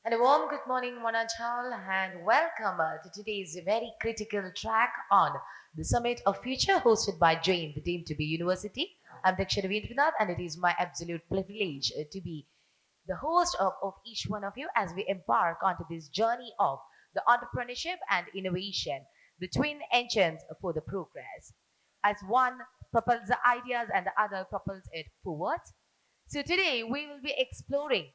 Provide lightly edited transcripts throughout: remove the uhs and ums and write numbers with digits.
And a warm good morning, Monachal, and welcome to today's very critical track on the Summit of Future hosted by Jain, the deemed to be university. I'm Daksha Ravindranath, and it is my absolute privilege to be the host of each one of you as we embark onto this journey of the entrepreneurship and innovation, the twin engines for the progress. As one propels the ideas and the other propels it forwards. So today we will be exploring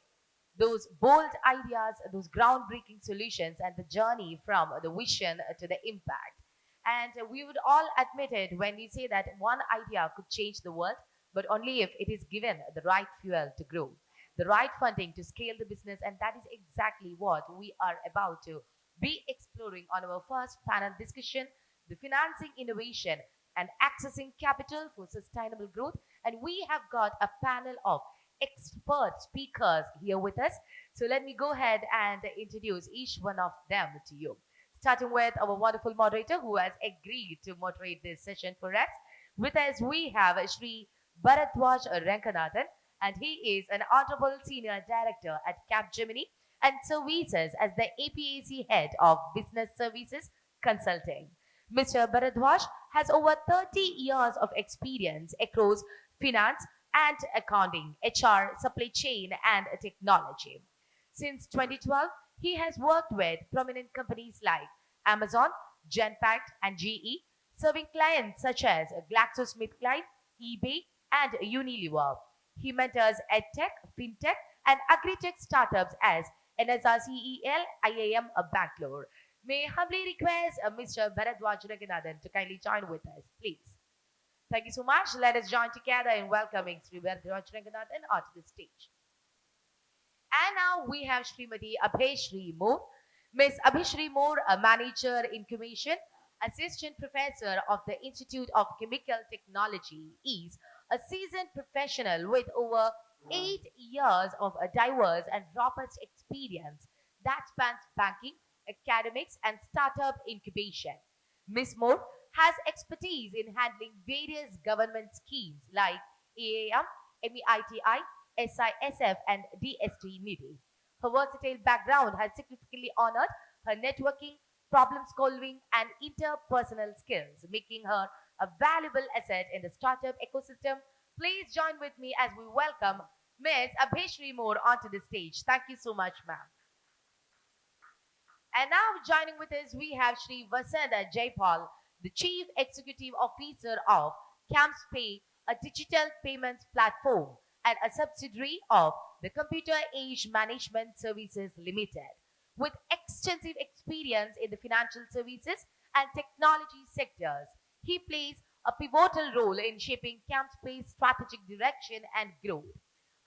those bold ideas, those groundbreaking solutions, and the journey from the vision to the impact. And we would all admit it when we say that one idea could change the world, but only if it is given the right fuel to grow, the right funding to scale the business. And that is exactly what we are about to be exploring on our first panel discussion, the financing innovation and accessing capital for sustainable growth. And we have got a panel of expert speakers here with us. So let me go ahead and introduce each one of them to you. Starting with our wonderful moderator who has agreed to moderate this session for us. With us, we have Sri Bharathwaj Ranganathan, and he is an Honorable Senior Director at Capgemini and services as the APAC Head of Business Services Consulting. Mr. Bharadwaj has over 30 years of experience across finance and accounting, HR, supply chain, and technology. Since 2012, he has worked with prominent companies like Amazon, Genpact, and GE, serving clients such as GlaxoSmithKline, eBay, and Unilever. He mentors EdTech, FinTech, and AgriTech startups as NSRCEL IAM Bangalore. May I humbly request Mr. Bharadwaj Ranganathan to kindly join with us, please. Thank you so much. Let us join together in welcoming Sri Bharadwaj Ranganathan onto the stage. And now we have Srimati Abhishree Moore. Miss Abhishree Moore, a manager incubation, assistant professor of the Institute of Chemical Technology, is a seasoned professional with over 8 years of a diverse and robust experience that spans banking, academics, and startup incubation. Ms. Moore has expertise in handling various government schemes like EAM, MEITI, SISF, and DST NIDI. Her versatile background has significantly honored her networking, problem solving, and interpersonal skills, making her a valuable asset in the startup ecosystem. Please join with me as we welcome Ms. Abhishree Moore onto the stage. Thank you so much, ma'am. And now joining with us, we have Sri Vasanth Jeyapaul, the Chief Executive Officer of CAMSPay, a digital payments platform and a subsidiary of the Computer Age Management Services Limited. With extensive experience in the financial services and technology sectors, he plays a pivotal role in shaping CAMSPay's strategic direction and growth.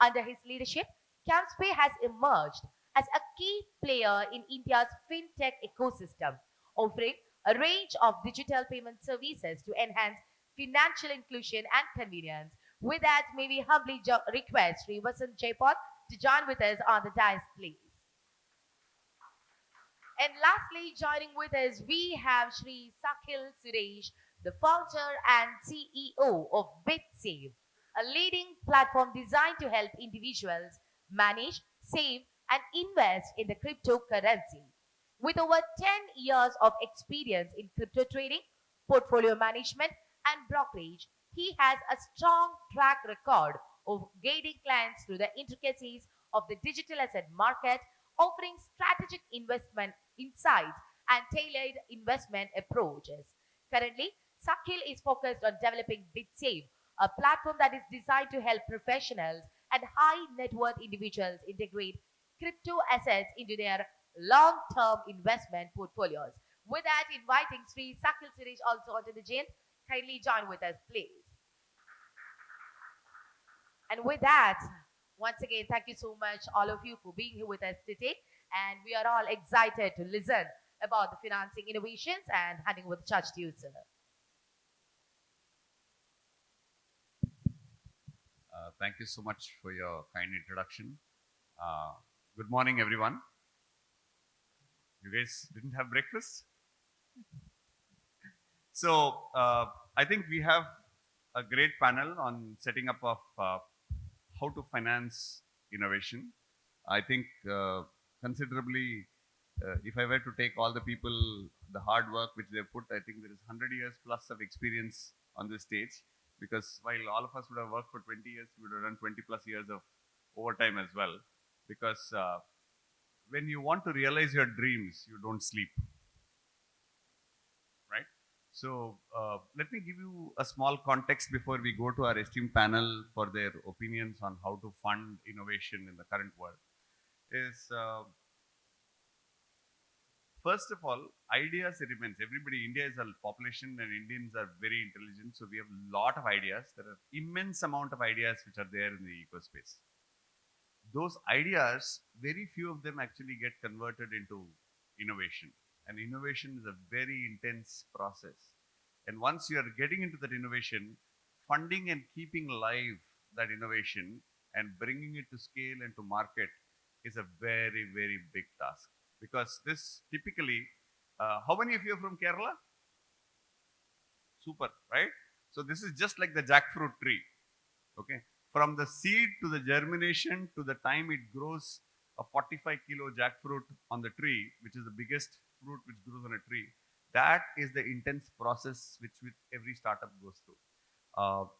Under his leadership, CAMSPay has emerged as a key player in India's fintech ecosystem, offering a range of digital payment services to enhance financial inclusion and convenience. With that, may we humbly request Sri Vasanth Jeyapaul to join with us on the dais, please. And lastly, joining with us, we have Sri Zakhil Suresh, the founder and CEO of BitSave, a leading platform designed to help individuals manage, save, and invest in the cryptocurrency. With over 10 years of experience in crypto trading, portfolio management, and brokerage, he has a strong track record of guiding clients through the intricacies of the digital asset market, offering strategic investment insights and tailored investment approaches. Currently, Zakhil is focused on developing BitSave, a platform that is designed to help professionals and high net worth individuals integrate crypto assets into their long-term investment portfolios. With that, inviting Sri Zakhil Suresh also onto the gym. Kindly join with us, please. And with that, once again, thank you so much, all of you, for being here with us today. And we are all excited to listen about the financing innovations and handing over the charge to you, sir. Thank you so much for your kind introduction. Good morning, everyone. You guys didn't have breakfast? So, I think we have a great panel on setting up of how to finance innovation. I think considerably, if I were to take all the people, the hard work which they put, I think there is 100 years plus of experience on this stage. Because while all of us would have worked for 20 years, we would have done 20 plus years of overtime as well. Because when you want to realize your dreams, you don't sleep, right? So let me give you a small context before we go to our esteemed panel for their opinions on how to fund innovation in the current world. Is First of all, ideas remains. Everybody, India is a population and Indians are very intelligent. So we have a lot of ideas. There are immense amount of ideas which are there in the ecospace. Those ideas, very few of them actually get converted into innovation. And innovation is a very intense process. And once you are getting into that innovation, funding and keeping alive that innovation and bringing it to scale and to market is a very, very big task. Because this typically, how many of you are from Kerala? Super, right? So this is just like the jackfruit tree. Okay, from the seed to the germination to the time it grows a 45 kilo jackfruit on the tree, which is the biggest fruit which grows on a tree. That is the intense process which every startup goes through.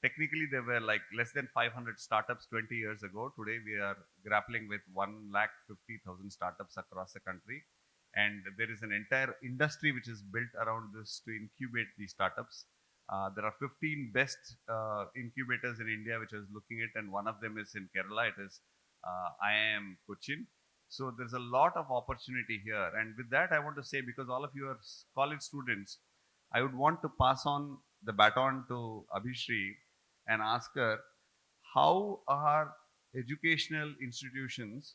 Technically, there were like less than 500 startups 20 years ago. Today, we are grappling with 150,000 startups across the country. And there is an entire industry which is built around this to incubate these startups. There are 15 best incubators in India which I was looking at, and one of them is in Kerala. It is IIM Cochin. So there's a lot of opportunity here. And with that, I want to say, because all of you are college students, I would want to pass on the baton to Abhishree and ask her, how are educational institutions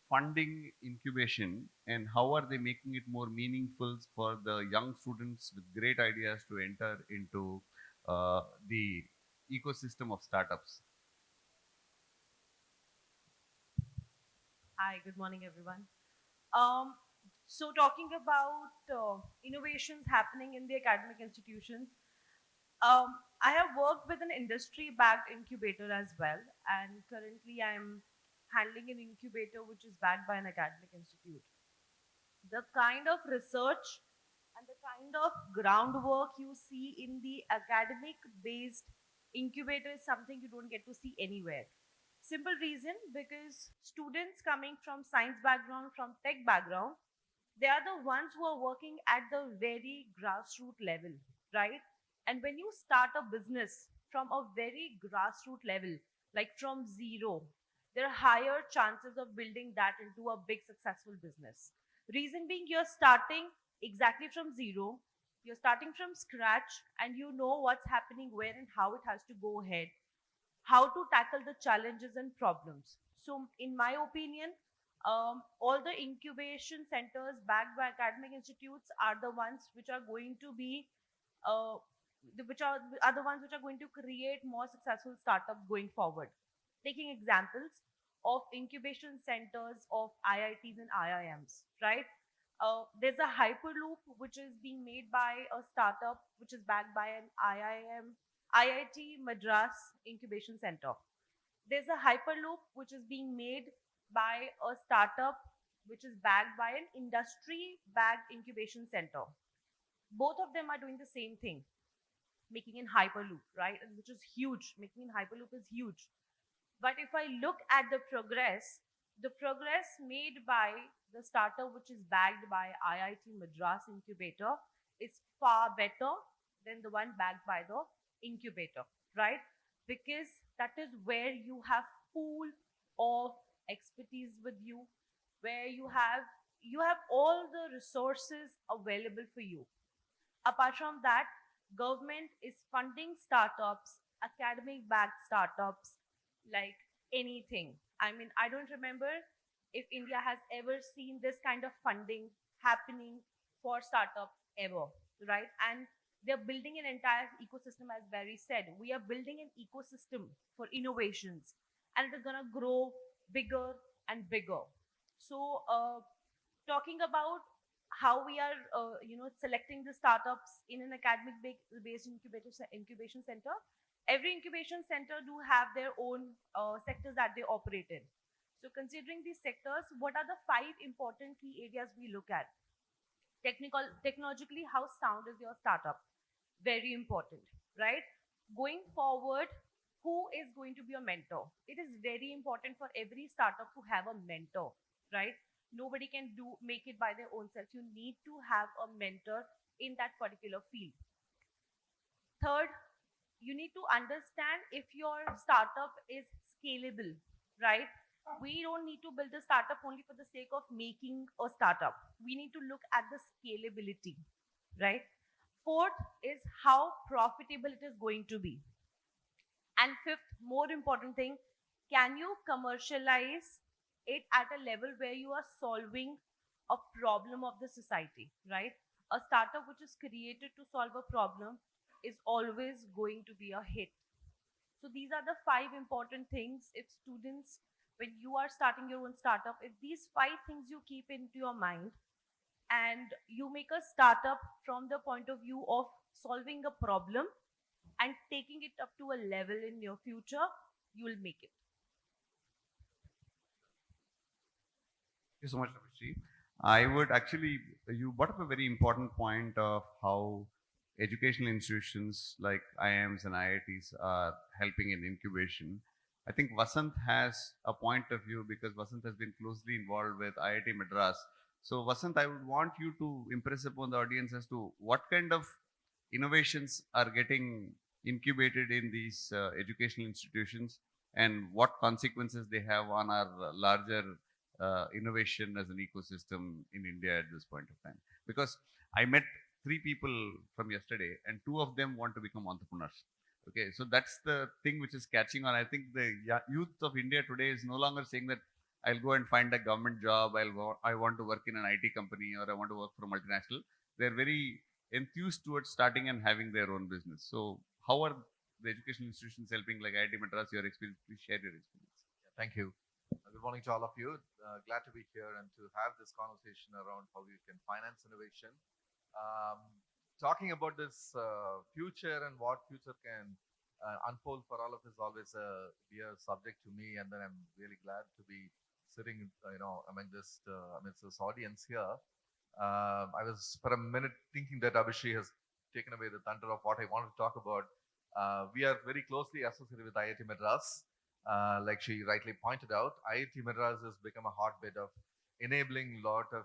funding incubation, and how are they making it more meaningful for the young students with great ideas to enter into the ecosystem of startups? Hi, good morning, everyone. Um, so, talking about innovations happening in the academic institutions, I have worked with an industry backed incubator as well, and currently I'm handling an incubator which is backed by an academic institute. The kind of research and the kind of groundwork you see in the academic based incubator is something you don't get to see anywhere. Simple reason, because students coming from science background, from tech background, they are the ones who are working at the very grassroots level, right? And when you start a business from a very grassroots level, like from zero, there are higher chances of building that into a big successful business. Reason being, you're starting exactly from zero, you're starting from scratch, and you know what's happening where and how it has to go ahead, how to tackle the challenges and problems. So, in my opinion, all the incubation centers backed by academic institutes are the ones which are going to be, uh, which are the ones which are going to create more successful startups going forward. Taking examples of incubation centers of IITs and IIMs, right? There's a hyperloop which is being made by a startup which is backed by an IIM, IIT Madras Incubation Center. There's a hyperloop which is being made by a startup which is backed by an industry backed incubation center. Both of them are doing the same thing, making in hyperloop, right? And which is huge. Making in hyperloop is huge. But if I look at the progress made by the startup which is backed by IIT Madras Incubator is far better than the one backed by the incubator, right? Because that is where you have pool of expertise with you, where you have all the resources available for you. Apart from that, government is funding startups, academic backed startups, like anything. I mean, I don't remember if India has ever seen this kind of funding happening for startups ever, right? And they're building an entire ecosystem. As Barry said, we are building an ecosystem for innovations, and it is going to grow bigger and bigger. So talking about how we are selecting the startups in an academic based incubation center. Every incubation center do have their own sectors that they operate in. So considering these sectors, what are the 5 important key areas we look at? Technologically, how sound is your startup? Very important, right? Going forward, who is going to be a mentor? It is very important for every startup to have a mentor, right? Nobody can do make it by their own self. You need to have a mentor in that particular field. Third, you need to understand if your startup is scalable, right? We don't need to build a startup only for the sake of making a startup. We need to look at the scalability, right? Fourth is how profitable it is going to be. And fifth, more important thing, can you commercialize it at a level where you are solving a problem of the society, right? A startup which is created to solve a problem is always going to be a hit. So these are the 5 important things. If students, when you are starting your own startup, if these 5 things you keep into your mind and you make a startup from the point of view of solving a problem and taking it up to a level in your future, you will make it. Thank you so much, Abhishree. I would actually, you brought up a very important point of how educational institutions like IIMs and IITs are helping in incubation. I think Vasanth has a point of view because Vasanth has been closely involved with IIT Madras. So, Vasanth, I would want you to impress upon the audience as to what kind of innovations are getting incubated in these educational institutions and what consequences they have on our larger innovation as an ecosystem in India at this point of time. Because I met 3 people from yesterday, and 2 of them want to become entrepreneurs. Okay, so that's the thing which is catching on. I think the youth of India today is no longer saying that I'll go and find a government job, I want to work in an IT company, or I want to work for a multinational. They're very enthused towards starting and having their own business. So, how are the educational institutions helping, like IIT Madras? Your experience, please share your experience. Thank you. Good morning to all of you. Glad to be here and to have this conversation around how we can finance innovation. Talking about this future and what future can unfold for all of us always be a subject to me, and then I'm really glad to be sitting, amidst this audience here. I was for a minute thinking that Abhishree has taken away the thunder of what I wanted to talk about. We are very closely associated with IIT Madras. Like she rightly pointed out, IIT Madras has become a hotbed of enabling a lot of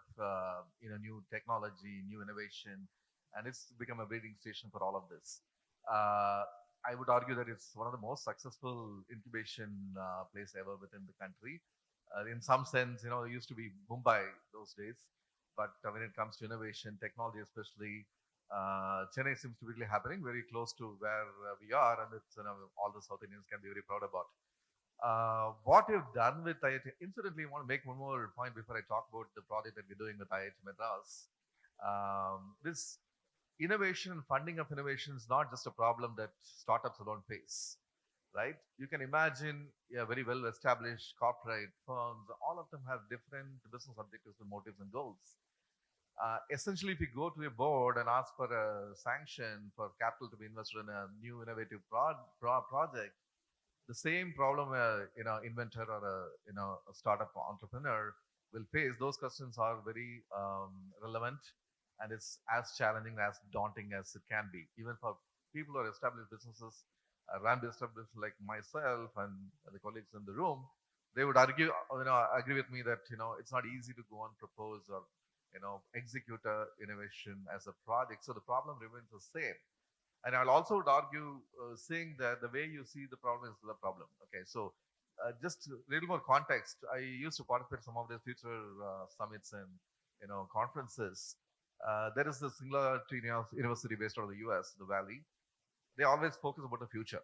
new technology, new innovation, and it's become a breeding station for all of this. I would argue that it's one of the most successful incubation place ever within the country. In some sense, it used to be Mumbai those days, but when it comes to innovation, technology especially, Chennai seems to be really happening very close to where we are, and it's all the South Indians can be very proud about. What you've done with IIT, incidentally, I want to make one more point before I talk about the project that we're doing with IIT Madras. This innovation and funding of innovation is not just a problem that startups alone face, right? You can imagine very well established corporate firms, all of them have different business objectives and motives and goals. Essentially, if you go to a board and ask for a sanction for capital to be invested in a new innovative project, the same problem inventor or a startup entrepreneur will face, those questions are very relevant, and it's as challenging, as daunting as it can be, even for people who are established businesses, run established like myself and the colleagues in the room. They would argue, agree with me that it's not easy to go and propose or execute a innovation as a project. So the problem remains the same. And I'll also would argue, saying that the way you see the problem is the problem. Okay, so just a little more context. I used to participate in some of the future summits and conferences. There is the Singularity University based out of the US, the Valley. They always focus about the future.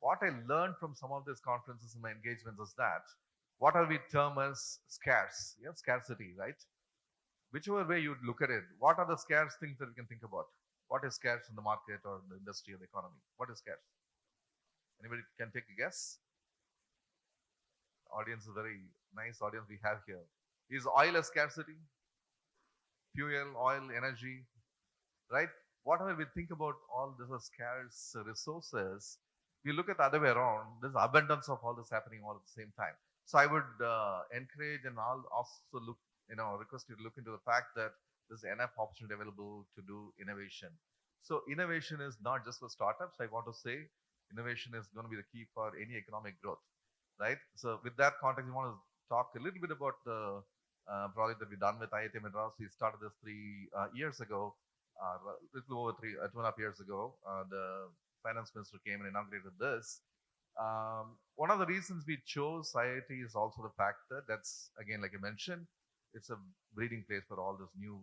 What I learned from some of these conferences and my engagements is that what are we term as scarce? You have scarcity, right? Whichever way you look at it, what are the scarce things that we can think about? What is scarce in the market or the industry or the economy? What is scarce? Anybody can take a guess? Audience is a very nice audience we have here. Is oil a scarcity? Fuel, oil, energy, right? Whatever we think about all these are scarce resources, we look at the other way around. There's abundance of all this happening all at the same time. So I would encourage and I'll also look, request you to look into the fact that there's enough opportunity available to do innovation. So innovation is not just for startups. I want to say innovation is going to be the key for any economic growth, right? So with that context, I want to talk a little bit about the project that we've done with IIT Madras. We started this 3 years ago, little over 2.5 years ago. The finance minister came and inaugurated this. One of the reasons we chose IIT is also the fact that that's, again, like you mentioned, it's a breeding place for all those new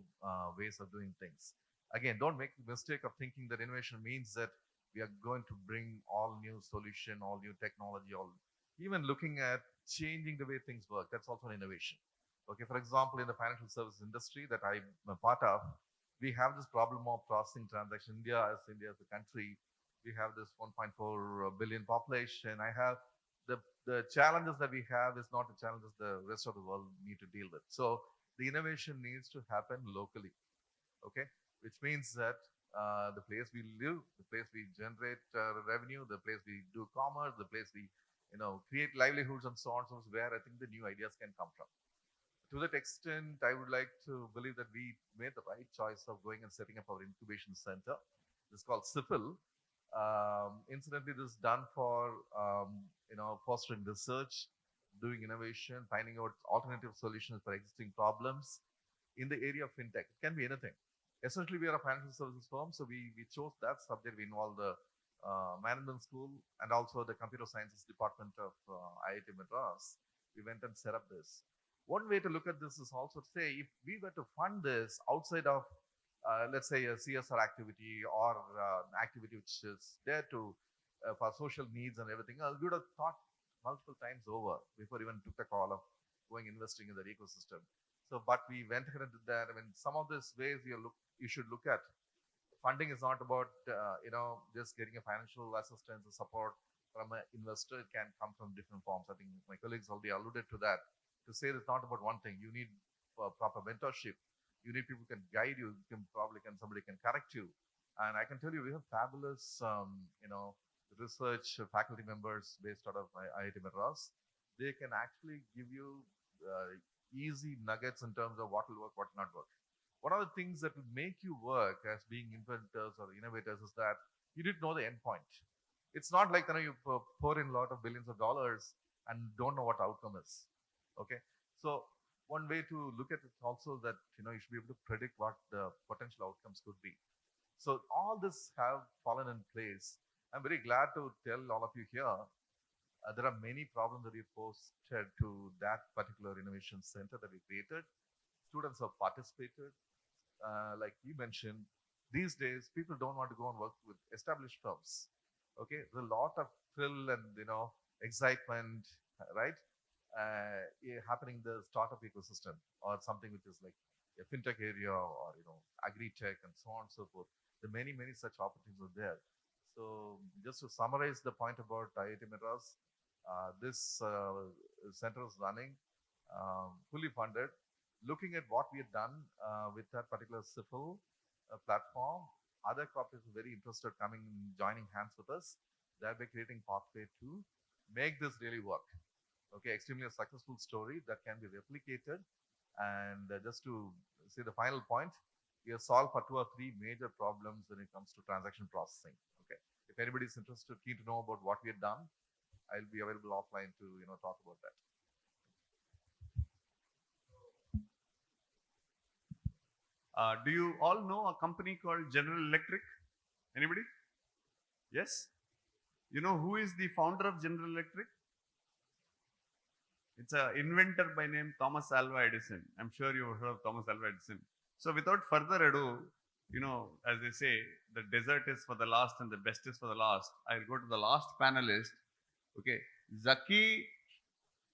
ways of doing things. Again, don't make the mistake of thinking that innovation means that we are going to bring all new solution, all new technology, all even looking at changing the way things work. That's also an innovation. Okay, for example, in the financial services industry that I'm a part of, we have this problem of processing transactions. India as a country, we have this 1.4 billion population. The challenges that we have is not the challenges the rest of the world need to deal with. So the innovation needs to happen locally, okay? Which means that the place we live, the place we generate revenue, the place we do commerce, the place we create livelihoods and so on, so on, is where I think the new ideas can come from. To that extent, I would like to believe that we made the right choice of going and setting up our incubation center. This is called SIFIL. Incidentally, this is done for fostering research, doing innovation, finding out alternative solutions for existing problems in the area of fintech. It can be anything. Essentially, we are a financial services firm, so we chose that subject. We involved the management school and also the computer sciences department of IIT Madras. We went and set up this. One way to look at this is also to say, if we were to fund this outside of, let's say, a CSR activity or activity which is there to for social needs and everything else, we would have thought multiple times over before even took the call of going investing in that ecosystem. So, but we went ahead and did that. I mean, some of these ways you should look at. Funding is not about just getting a financial assistance or support from an investor. It can come from different forms. I think my colleagues already alluded to that. To say it's not about one thing. You need proper mentorship. You need people who can guide you. Somebody can correct you. And I can tell you, we have fabulous, research faculty members based out of IIT Madras. They can actually give you easy nuggets in terms of what will work, what will not work. One of the things that will make you work as being inventors or innovators is that you didn't know the end point. It's not like you pour in a lot of billions of dollars and don't know what the outcome is. Okay, so one way to look at it also that you should be able to predict what the potential outcomes could be. So all this have fallen in place. I'm very glad to tell all of you here there are many problems that we posted to that particular innovation center that we created. Students have participated. Like you mentioned, these days people don't want to go and work with established firms. Okay, there's a lot of thrill and excitement, right? Happening in the startup ecosystem or something which is like a fintech area or agri-tech and so on and so forth. There are many such opportunities are there. So just to summarize the point about IIT Madras, this center is running fully funded. Looking at what we have done with that particular SIFIL platform, other corporates are very interested coming joining hands with us, thereby creating pathway to make this really work. Okay, extremely a successful story that can be replicated. And just to say the final point, we have solved for 2 or 3 major problems when it comes to transaction processing. Okay, if anybody is interested, keen to know about what we have done, I'll be available offline to talk about that. Do you all know a company called General Electric? Anybody? Yes? You know who is the founder of General Electric? It's an inventor by name Thomas Alva Edison. I'm sure you've heard of Thomas Alva Edison. So without further ado, as they say, the dessert is for the last and the best is for the last. I'll go to the last panelist. Okay, Zakhil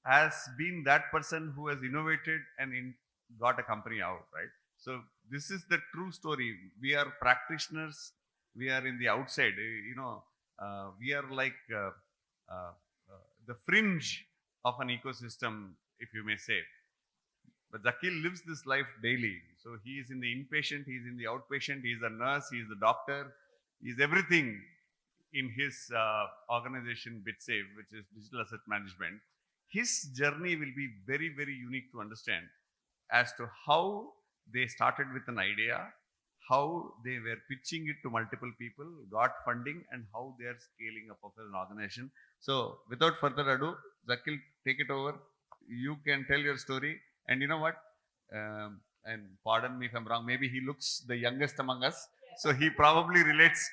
has been that person who has innovated and got a company out, right? So this is the true story. We are practitioners. We are in the outside. We are like the fringe of an ecosystem, if you may say. But Zakhil lives this life daily. So he is in the inpatient, he is in the outpatient, he is a nurse, he is the doctor, he is everything in his organization BitSave, which is digital asset management. his journey will be very, very unique to understand as to how they started with an idea, how they were pitching it to multiple people, got funding, and how they are scaling up of an organization. So, without further ado, Zakhil, take it over. You can tell your story. And you know what? And pardon me if I'm wrong, maybe he looks the youngest among us. So, he probably relates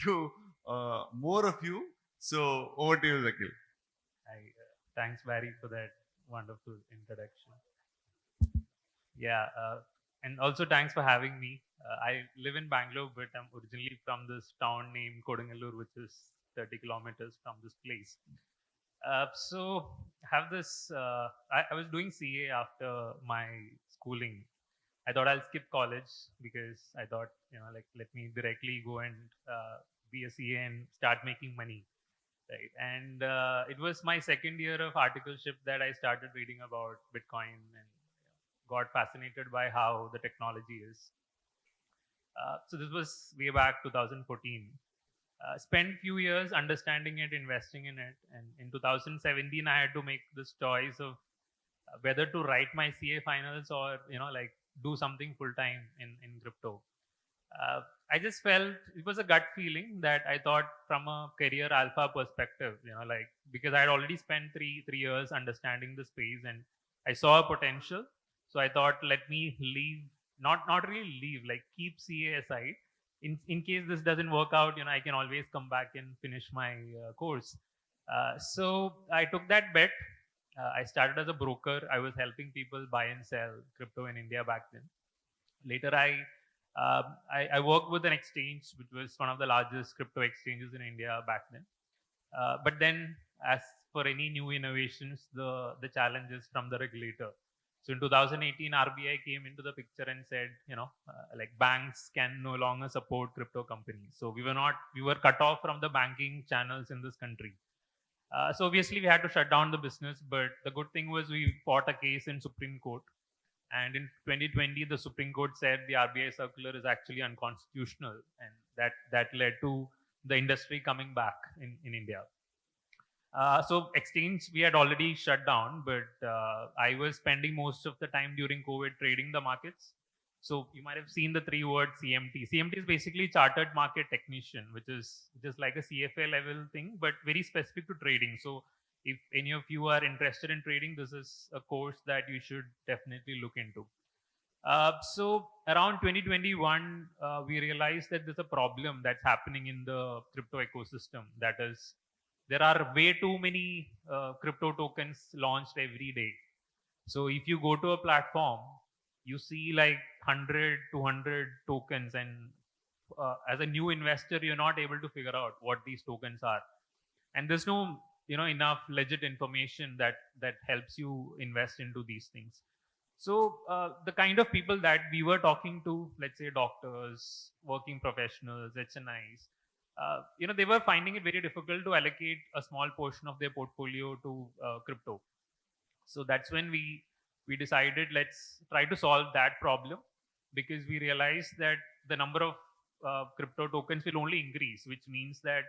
to more of you. So, over to you, Zakhil. Thanks, Barry, for that wonderful introduction. Yeah, and also thanks for having me. I live in Bangalore, but I'm originally from this town named Kodungalur, which is 30 kilometers from this place. So have this. I was doing CA after my schooling. I thought I'll skip college because I thought, like, let me directly go and be a CA and start making money. Right. And it was my second year of articleship that I started reading about Bitcoin and got fascinated by how the technology is. So this was way back 2014. Spent few years understanding it, investing in it, and in 2017 I had to make this choice of whether to write my CA finals or like do something full time in crypto. I just felt it was a gut feeling that I thought from a career alpha perspective, like because I had already spent three years understanding the space and I saw a potential. So I thought, let me leave, not really leave, like keep CA aside. In case this doesn't work out, I can always come back and finish my course. So I took that bet. I started as a broker. I was helping people buy and sell crypto in India back then. Later, I worked with an exchange, which was one of the largest crypto exchanges in India back then. But then, as for any new innovations, the challenges from the regulator. So in 2018, RBI came into the picture and said, like banks can no longer support crypto companies. So we were cut off from the banking channels in this country. So obviously we had to shut down the business. But the good thing was we fought a case in Supreme Court. And in 2020, the Supreme Court said the RBI circular is actually unconstitutional. And that led to the industry coming back in India. So exchange we had already shut down, but I was spending most of the time during COVID trading the markets. So you might have seen the 3 words CMT. CMT is basically chartered market technician, which is just like a CFA level thing, but very specific to trading. So if any of you are interested in trading, this is a course that you should definitely look into. So around 2021, we realized that there's a problem that's happening in the crypto ecosystem. That is, there are way too many crypto tokens launched every day. So if you go to a platform, you see like 100, 200 tokens, and as a new investor, you're not able to figure out what these tokens are. And there's no enough legit information that helps you invest into these things. So the kind of people that we were talking to, let's say doctors, working professionals, HNIs, they were finding it very difficult to allocate a small portion of their portfolio to crypto. So that's when we decided, let's try to solve that problem, because we realized that the number of crypto tokens will only increase, which means that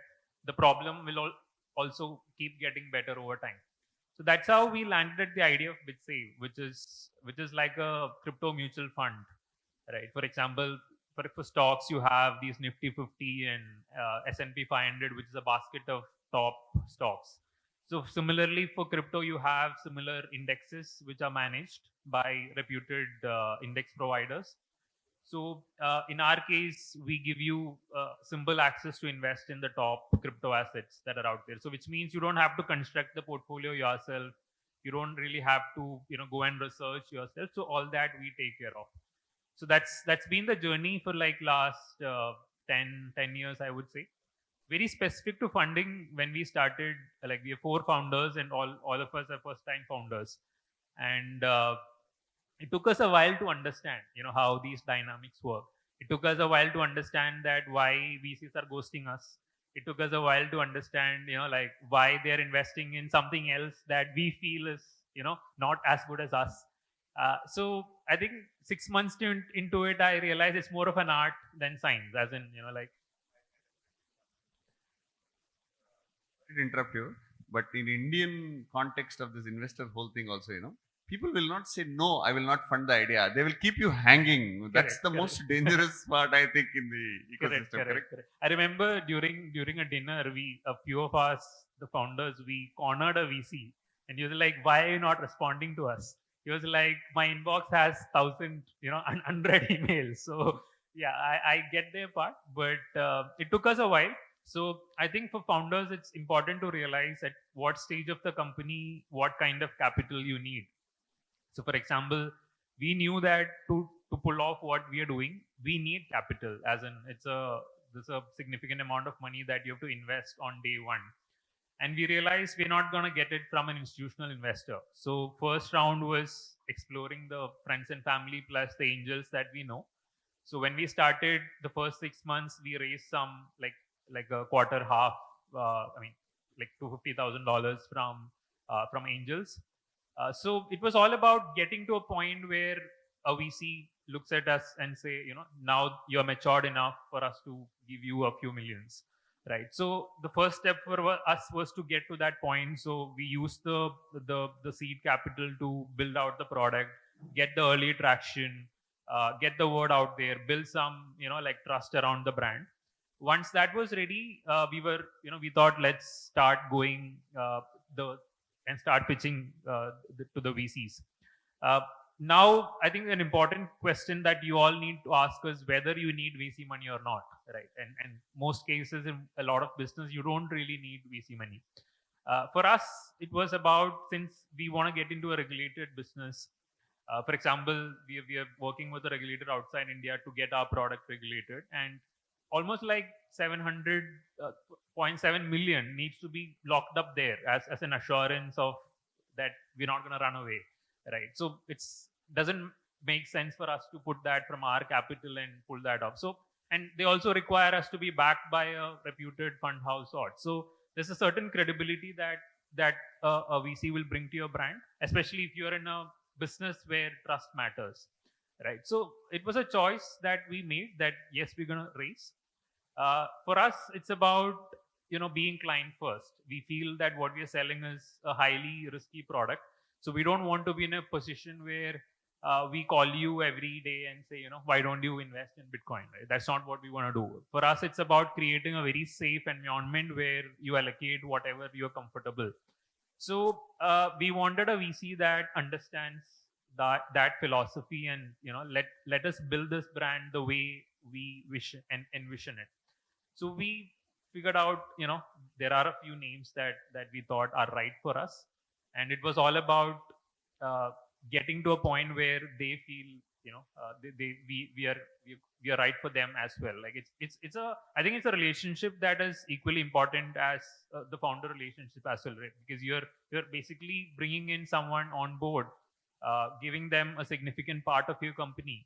the problem will also keep getting better over time. So that's how we landed at the idea of BitSave, which is like a crypto mutual fund, right? For example, for stocks, you have these Nifty 50 and S&P 500, which is a basket of top stocks. So similarly, for crypto, you have similar indexes which are managed by reputed index providers. So in our case, we give you simple access to invest in the top crypto assets that are out there. So which means you don't have to construct the portfolio yourself. You don't really have to go and research yourself. So all that we take care of. So that's been the journey for like last 10 years, I would say. Very specific to funding. When we started, like we have 4 founders, and all of us are first time founders. And it took us a while to understand, how these dynamics work. It took us a while to understand that why VCs are ghosting us. It took us a while to understand, like why they're investing in something else that we feel is, not as good as us. So I think 6 months into it, I realized it's more of an art than science, as in, like. To interrupt you, But in Indian context of this investor whole thing also, people will not say, no, I will not fund the idea. They will keep you hanging. That's the most dangerous part, I think, in the ecosystem. Correct? I remember during a dinner, a few of us, the founders, we cornered a VC, and he was like, "Why are you not responding to us?" He was like, "My inbox has 1,000, unread emails." So yeah, I get their part, but it took us a while. So I think for founders, it's important to realize at what stage of the company, what kind of capital you need. So for example, we knew that to pull off what we are doing, we need capital, as in there's a significant amount of money that you have to invest on day one. And we realized we're not going to get it from an institutional investor. So first round was exploring the friends and family plus the angels that we know. So when we started the first 6 months, we raised some like a quarter half, like $250,000 from angels. So it was all about getting to a point where a VC looks at us and say, now you're matured enough for us to give you a few millions, right? So the first step for us was to get to that point. So we used the seed capital to build out the product, get the early traction, get the word out there, build some, like trust around the brand. Once that was ready, we thought let's start going and start pitching to the VCs. Now, I think an important question that you all need to ask is whether you need VC money or not, right? And most cases in a lot of business, you don't really need VC money. For us, it was about, since we want to get into a regulated business. For example, we are working with a regulator outside India to get our product regulated, and almost like 700.7 million needs to be locked up there as an assurance of that we're not going to run away, right? So it's doesn't make sense for us to put that from our capital and pull that off. So, and they also require us to be backed by a reputed fund house sort. So there's a certain credibility that a VC will bring to your brand, especially if you're in a business where trust matters, right? So it was a choice that we made that yes, we're going to raise. For us, it's about being client first. We feel that what we are selling is a highly risky product, so we don't want to be in a position where we call you every day and say, why don't you invest in Bitcoin? Right? That's not what we want to do. For us, it's about creating a very safe environment where you allocate whatever you're comfortable. So we wanted a VC that understands that philosophy, and let us build this brand the way we wish and envision it. So we figured out, there are a few names that we thought are right for us, and it was all about getting to a point where they feel, we are right for them as well. Like I think it's a relationship that is equally important as the founder relationship as well, right? Because you're basically bringing in someone on board, giving them a significant part of your company,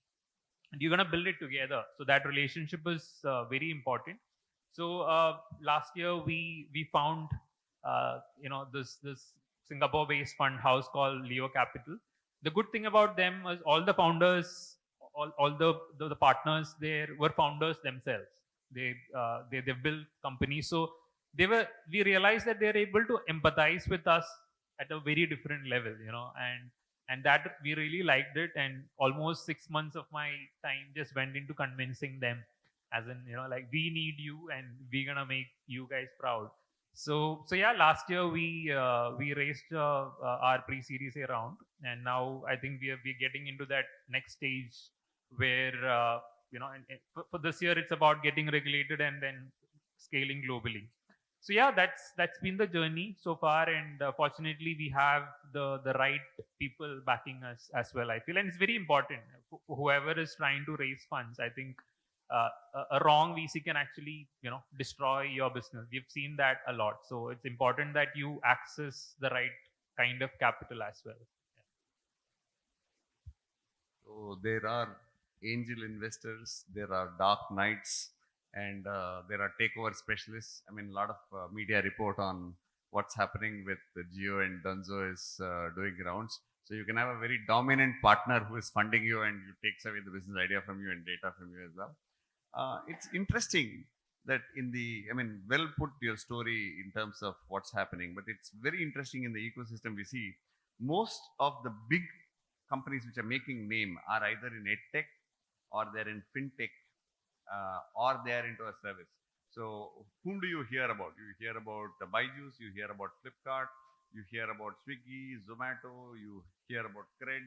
and you're going to build it together. So that relationship is very important. So last year we found this Singapore-based fund house called Leo Capital. The good thing about them was all the founders, all the partners there were founders themselves. They built companies, so we realized that they're able to empathize with us at a very different level, and that we really liked it. And almost 6 months of my time just went into convincing them, as in, like, we need you and we're gonna make you guys proud. So yeah, last year we raised our pre-series A round, and now I think we're getting into that next stage where for this year it's about getting regulated and then scaling globally. So yeah, that's been the journey so far, and fortunately we have the right people backing us as well, I feel. And it's very important, whoever is trying to raise funds, I think a wrong VC can actually destroy your business. We've seen that a lot. So it's important that you access the right kind of capital as well. So there are angel investors, there are dark knights, and there are takeover specialists. I mean, a lot of media report on what's happening with Geo and Dunzo is doing rounds. So you can have a very dominant partner who is funding you and who takes away the business idea from you and data from you as well. It's interesting. that in the, I mean, well put your story in terms of what's happening, but it's very interesting in the ecosystem we see most of the big companies which are making name are either in edtech or they're in fintech or they are into a service. So whom do you hear about? You hear about Byju's, you hear about Flipkart, you hear about Swiggy, Zomato, you hear about Cred,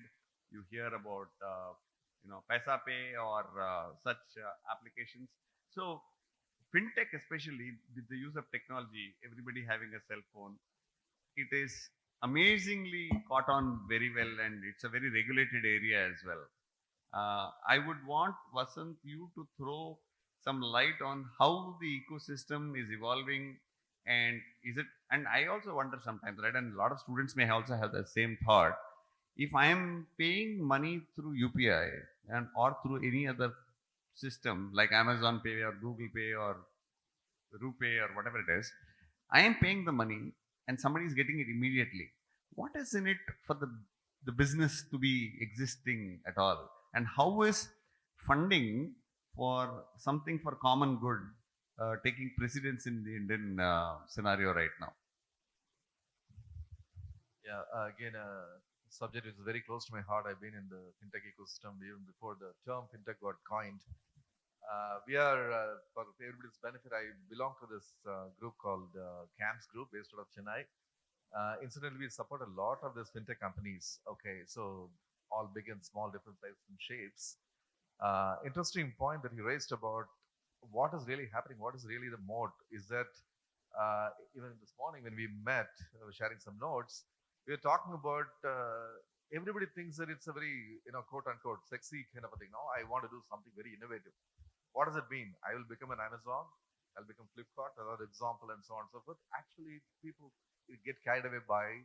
you hear about PaisaPay or such applications. So fintech, especially with the use of technology, everybody having a cell phone, it is amazingly caught on very well, and it's a very regulated area as well. I would want Vasanth you to throw some light on how the ecosystem is evolving, and is it? And I also wonder sometimes, right? And a lot of students may also have the same thought. If I am paying money through UPI and or through any other system like Amazon Pay or Google Pay or RuPay or whatever it is, I am paying the money and somebody is getting it immediately. What is in it for the business to be existing at all? And how is funding for something for common good taking precedence in the Indian scenario right now? Yeah, again, subject is very close to my heart. I've been in the fintech ecosystem even before the term fintech got coined. We are, for everybody's benefit, I belong to this group called CAMS Group based out of Chennai. Incidentally, we support a lot of these fintech companies. Okay, so all big and small, different sizes and shapes. Interesting point that you raised about what is really happening, what is really the mode, is that even this morning when we met, sharing some notes, we were talking about everybody thinks that it's a very, quote unquote, sexy kind of a thing. No, I want to do something very innovative. What does it mean? I will become an Amazon, I'll become Flipkart, another example, and so on and so forth. Actually, people get carried away by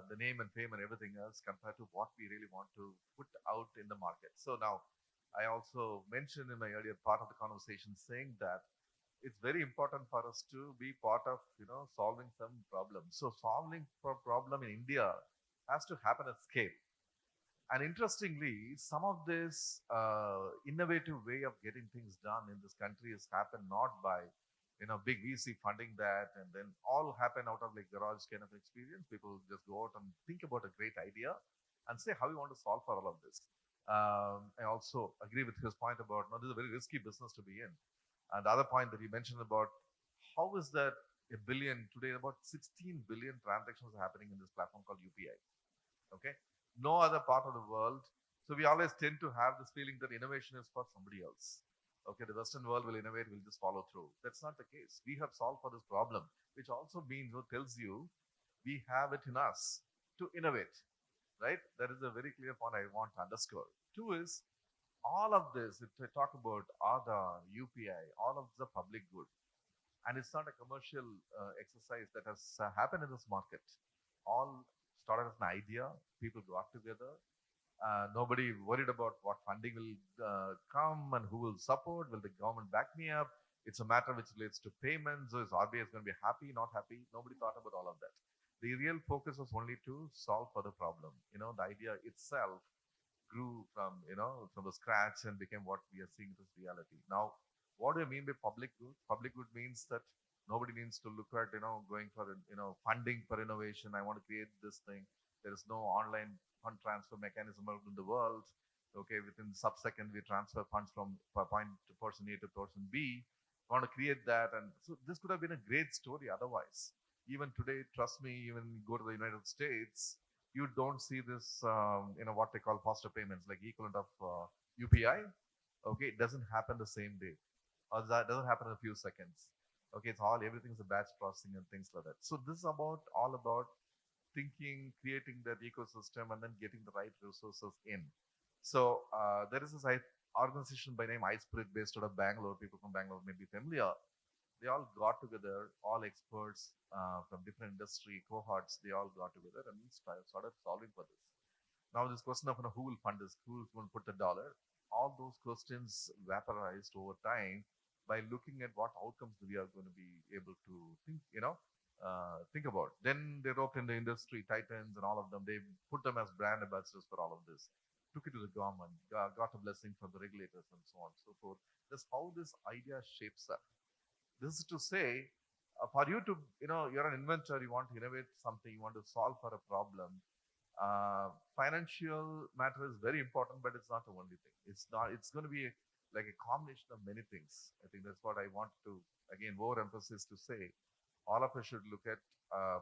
the name and fame and everything else compared to what we really want to put out in the market. So now, I also mentioned in my earlier part of the conversation saying that it's very important for us to be part of, solving some problems. So solving for problem in India has to happen at scale. And interestingly, some of this innovative way of getting things done in this country has happened not by, big VC funding that and then all happen out of like garage kind of experience. People just go out and think about a great idea and say how we want to solve for all of this. I also agree with his point about, no, this is a very risky business to be in. And the other point that he mentioned about how is that a billion today, about 16 billion transactions are happening in this platform called UPI. Okay, no other part of the world. So we always tend to have this feeling that innovation is for somebody else. Okay, the Western world will innovate, we'll just follow through. That's not the case. We have solved for this problem, which also means or tells you we have it in us to innovate, right? That is a very clear point I want to underscore. Two is all of this, if I talk about Aadhaar, UPI, all of the public good, and it's not a commercial exercise that has happened in this market. All started as an idea. People got together. Nobody worried about what funding will come and who will support. Will the government back me up? It's a matter which relates to payments. So is RBI going to be happy, not happy? Nobody thought about all of that. The real focus was only to solve for the problem. The idea itself grew from the scratch and became what we are seeing as reality. Now, what do I mean by public good? Public good means that nobody needs to look at, going for, funding for innovation. I want to create this thing. There is no online fund transfer mechanism out in the world. Okay, within sub-second, we transfer funds from point to person A to person B. I want to create that. And so this could have been a great story otherwise. Even today, trust me, even go to the United States, you don't see this, what they call faster payments, like equivalent of UPI. Okay, it doesn't happen the same day. Or that doesn't happen in a few seconds. Okay, it's all, everything's a batch processing and things like that. So this is all about thinking, creating that ecosystem, and then getting the right resources in. So there is this organization by name iSpirit based out of Bangalore. People from Bangalore may be familiar. They all got together, all experts from different industry cohorts. They all got together and started solving for this. Now this question of who will fund this, who's going to put the dollar, all those questions vaporized over time by looking at what outcomes we are going to be able to think about. Then they roped in the industry titans and all of them. They put them as brand ambassadors for all of this. Took it to the government, got a blessing from the regulators and so on and so forth. That's how this idea shapes up. This is to say, for you to, you're an inventor, you want to innovate something, you want to solve for a problem. Financial matter is very important, but it's not the only thing. It's not. It's going to be like a combination of many things. I think that's what I want to again overemphasize to say. All of us should look at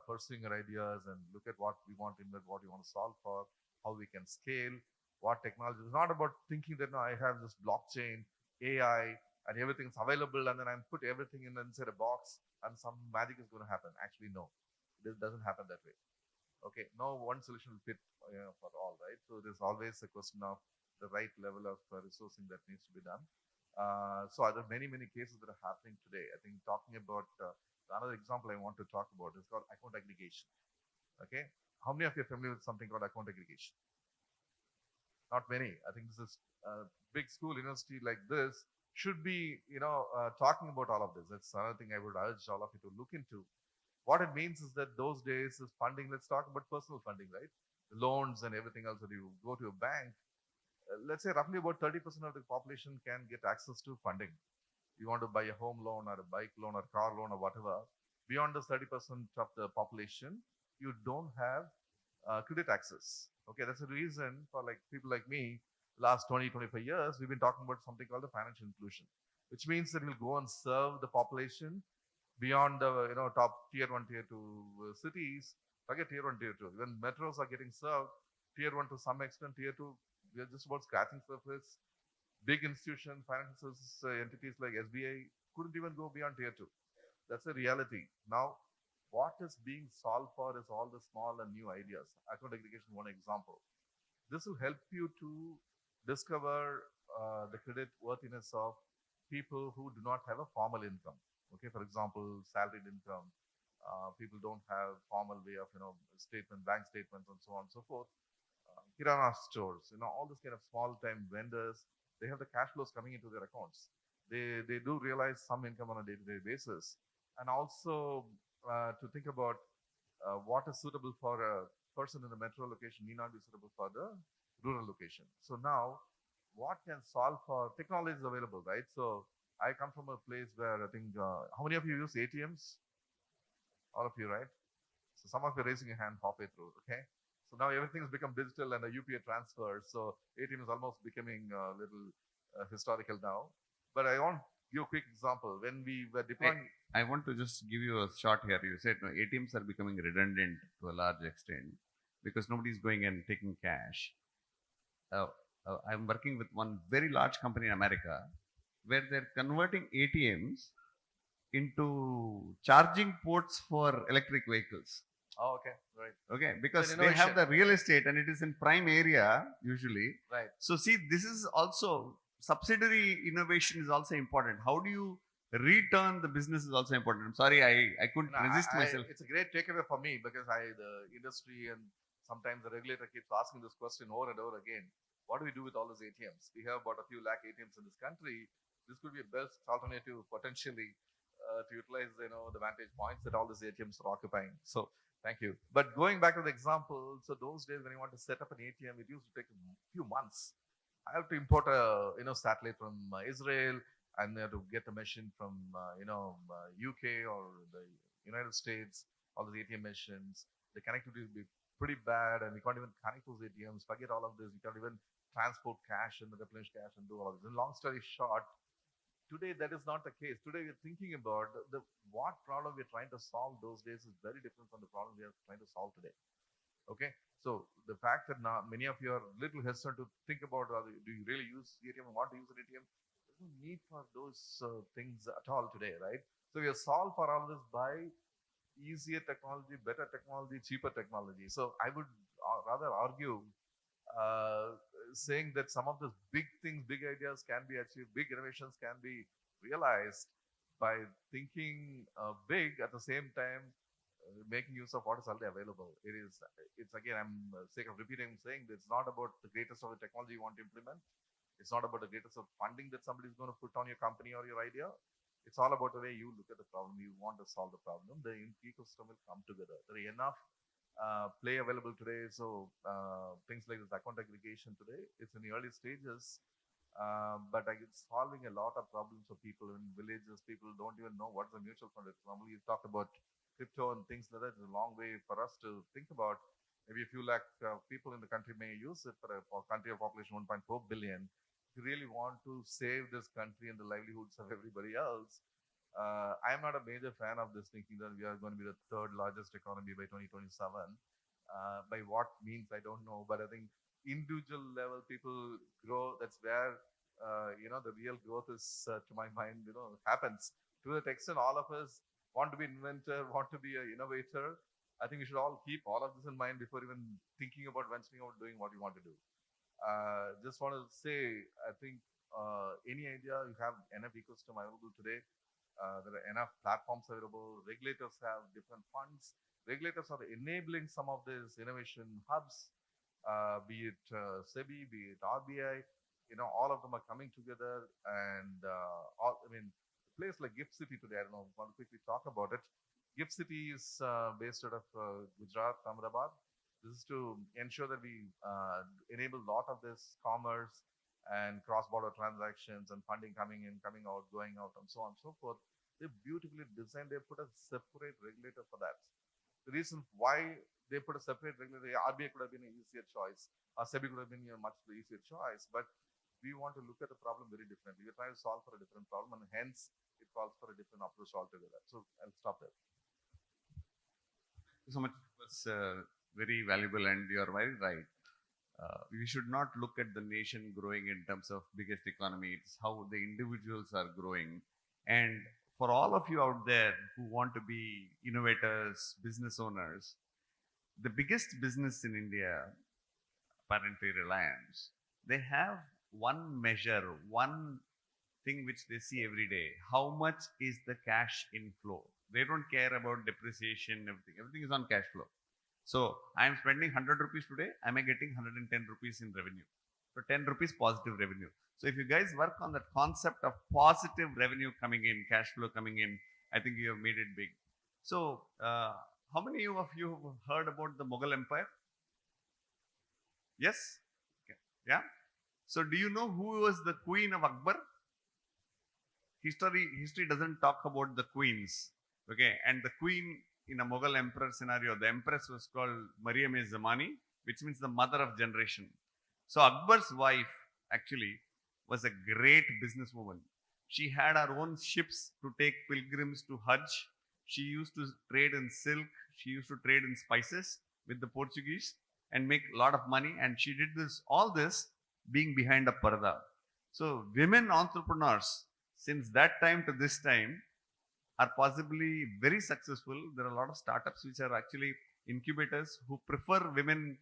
pursuing our ideas and look at what we want to invent, what we want to solve for, how we can scale, what technology. It's not about thinking that no, I have this blockchain, AI, and everything's available, and then I'm put everything in inside a box, and some magic is going to happen. Actually, no, it doesn't happen that way. Okay, no one solution will fit for all, right? So there's always a question of the right level of resourcing that needs to be done. So there are many cases that are happening today. I think talking about another example I want to talk about is called account aggregation. Okay, how many of you are familiar with something called account aggregation? Not many. I think this is a big school, university like this should be, talking about all of this. That's another thing I would urge all of you to look into. What it means is that those days is funding. Let's talk about personal funding, right? The loans and everything else that you go to a bank. Let's say roughly about 30% of the population can get access to funding. You want to buy a home loan or a bike loan or car loan or whatever. Beyond the 30% of the population, you don't have credit access. Okay, that's the reason for like people like me, last 20, 25 years, we've been talking about something called the financial inclusion, which means that we'll go and serve the population beyond the top tier 1, tier 2 cities. Forget tier 1, tier 2. Even metros are getting served. Tier 1 to some extent, tier 2, we are just about scratching surface. Big institutions, financial services entities like SBI couldn't even go beyond tier 2. That's a reality. Now, what is being solved for is all the small and new ideas. Account aggregation, one example. This will help you to discover the credit worthiness of people who do not have a formal income. Okay, for example, salaried income. People don't have formal way of statement, bank statements, and so on and so forth. Kirana stores, all this kind of small time vendors, they have the cash flows coming into their accounts. They do realize some income on a day-to-day basis, and also to think about what is suitable for a person in the metro location may not be suitable for the rural location. So now, what can solve for technology is available, right? So I come from a place where I think, how many of you use ATMs? All of you, right? So some of you are raising your hand halfway through, okay? So now everything has become digital and a UPI transfer. So ATM is almost becoming a little historical now. But I want to give a quick example. When we were deploying... I want to just give you a short here. You said no, ATMs are becoming redundant to a large extent because nobody's going and taking cash. I'm working with one very large company in America where they're converting ATMs into charging ports for electric vehicles. Oh, okay, right. Okay, because they have the real estate and it is in prime area usually. Right. So see, this is also subsidiary innovation is also important. How do you return the business is also important. I'm sorry, I couldn't resist myself. It's a great takeaway for me because the industry and sometimes the regulator keeps asking this question over and over again. What do we do with all those ATMs? We have about a few lakh ATMs in this country. This could be a best alternative potentially to utilize the vantage points that all these ATMs are occupying. So thank you. But going back to the example, so those days when you want to set up an ATM, it used to take a few months. I have to import a satellite from Israel, and I have to get the machine from UK or the United States. All those ATM machines, the connectivity will be pretty bad, and we can't even connect those ATMs. Forget all of this. We can't even transport cash and replenish cash and do all of this. And long story short, today that is not the case. Today we're thinking about what problem we're trying to solve those days is very different from the problem we are trying to solve today. Okay, so the fact that now many of you are a little hesitant to think about do you really use ATM and want to use an ATM? There's no need for those things at all today, right? So we are solved for all this by easier technology, better technology, cheaper technology. So I would rather argue saying that some of those big things, big ideas can be achieved, big innovations can be realized by thinking big at the same time making use of what is already available. It's again, I'm sake of repeating, saying that it's not about the greatest of the technology you want to implement. It's not about the greatest of funding that somebody is going to put on your company or your idea. It's all about the way you look at the problem. You want to solve the problem. The ecosystem will come together. There are enough play available today. So things like this account aggregation today, it's in the early stages. but it's solving a lot of problems for people in villages. People don't even know what's a mutual fund. Normally, you talk about crypto and things like that. It's a long way for us to think about. Maybe a few lakh people in the country may use it for a country of population 1.4 billion. If you really want to save this country and the livelihoods of everybody else, I'm not a major fan of this thinking that we are going to be the third largest economy by 2027. By what means, I don't know. But I think individual level people grow. That's where the real growth is, to my mind, happens. To that extent, all of us want to be inventor, want to be an innovator. I think we should all keep all of this in mind before even thinking about venturing out doing what you want to do. Just want to say, I think any idea you have enough ecosystem available today. There are enough platforms available. Regulators have different funds. Regulators are enabling some of these innovation hubs, be it SEBI, be it RBI. All of them are coming together, and a place like Gift City today. I don't know. I want to quickly talk about it. Gift City is based out of Gujarat, Ahmedabad. This is to ensure that we enable a lot of this commerce and cross-border transactions and funding coming in, coming out, going out, and so on and so forth. They beautifully designed. They put a separate regulator for that. The reason why they put a separate regulator, RBI could have been an easier choice, or SEBI could have been a much easier choice, but we want to look at the problem very differently. We're trying to solve for a different problem, and hence it calls for a different approach altogether. So I'll stop there. Thank you so much. It was very valuable, and you're very right. We should not look at the nation growing in terms of biggest economy. It's how the individuals are growing. And for all of you out there who want to be innovators, business owners, the biggest business in India, apparently Reliance, they have one measure, one thing which they see every day. How much is the cash inflow? They don't care about depreciation, everything. Everything is on cash flow. So I am spending 100 rupees today, am I getting 110 rupees in revenue? So 10 rupees positive revenue. So if you guys work on that concept of positive revenue coming in, cash flow coming in, I think you have made it big. So how many of you have heard about the Mughal Empire? Yes? Okay. Yeah? So do you know who was the queen of Akbar? History doesn't talk about the queens. Okay, and the queen in a Mughal emperor scenario, the empress was called Mariam-e-Zamani, which means the mother of generation. So Akbar's wife actually was a great businesswoman. She had her own ships to take pilgrims to Hajj. She used to trade in silk. She used to trade in spices with the Portuguese and make a lot of money. And she did all this being behind a parda. So women entrepreneurs, since that time to this time, are possibly very successful. There are a lot of startups which are actually incubators who prefer women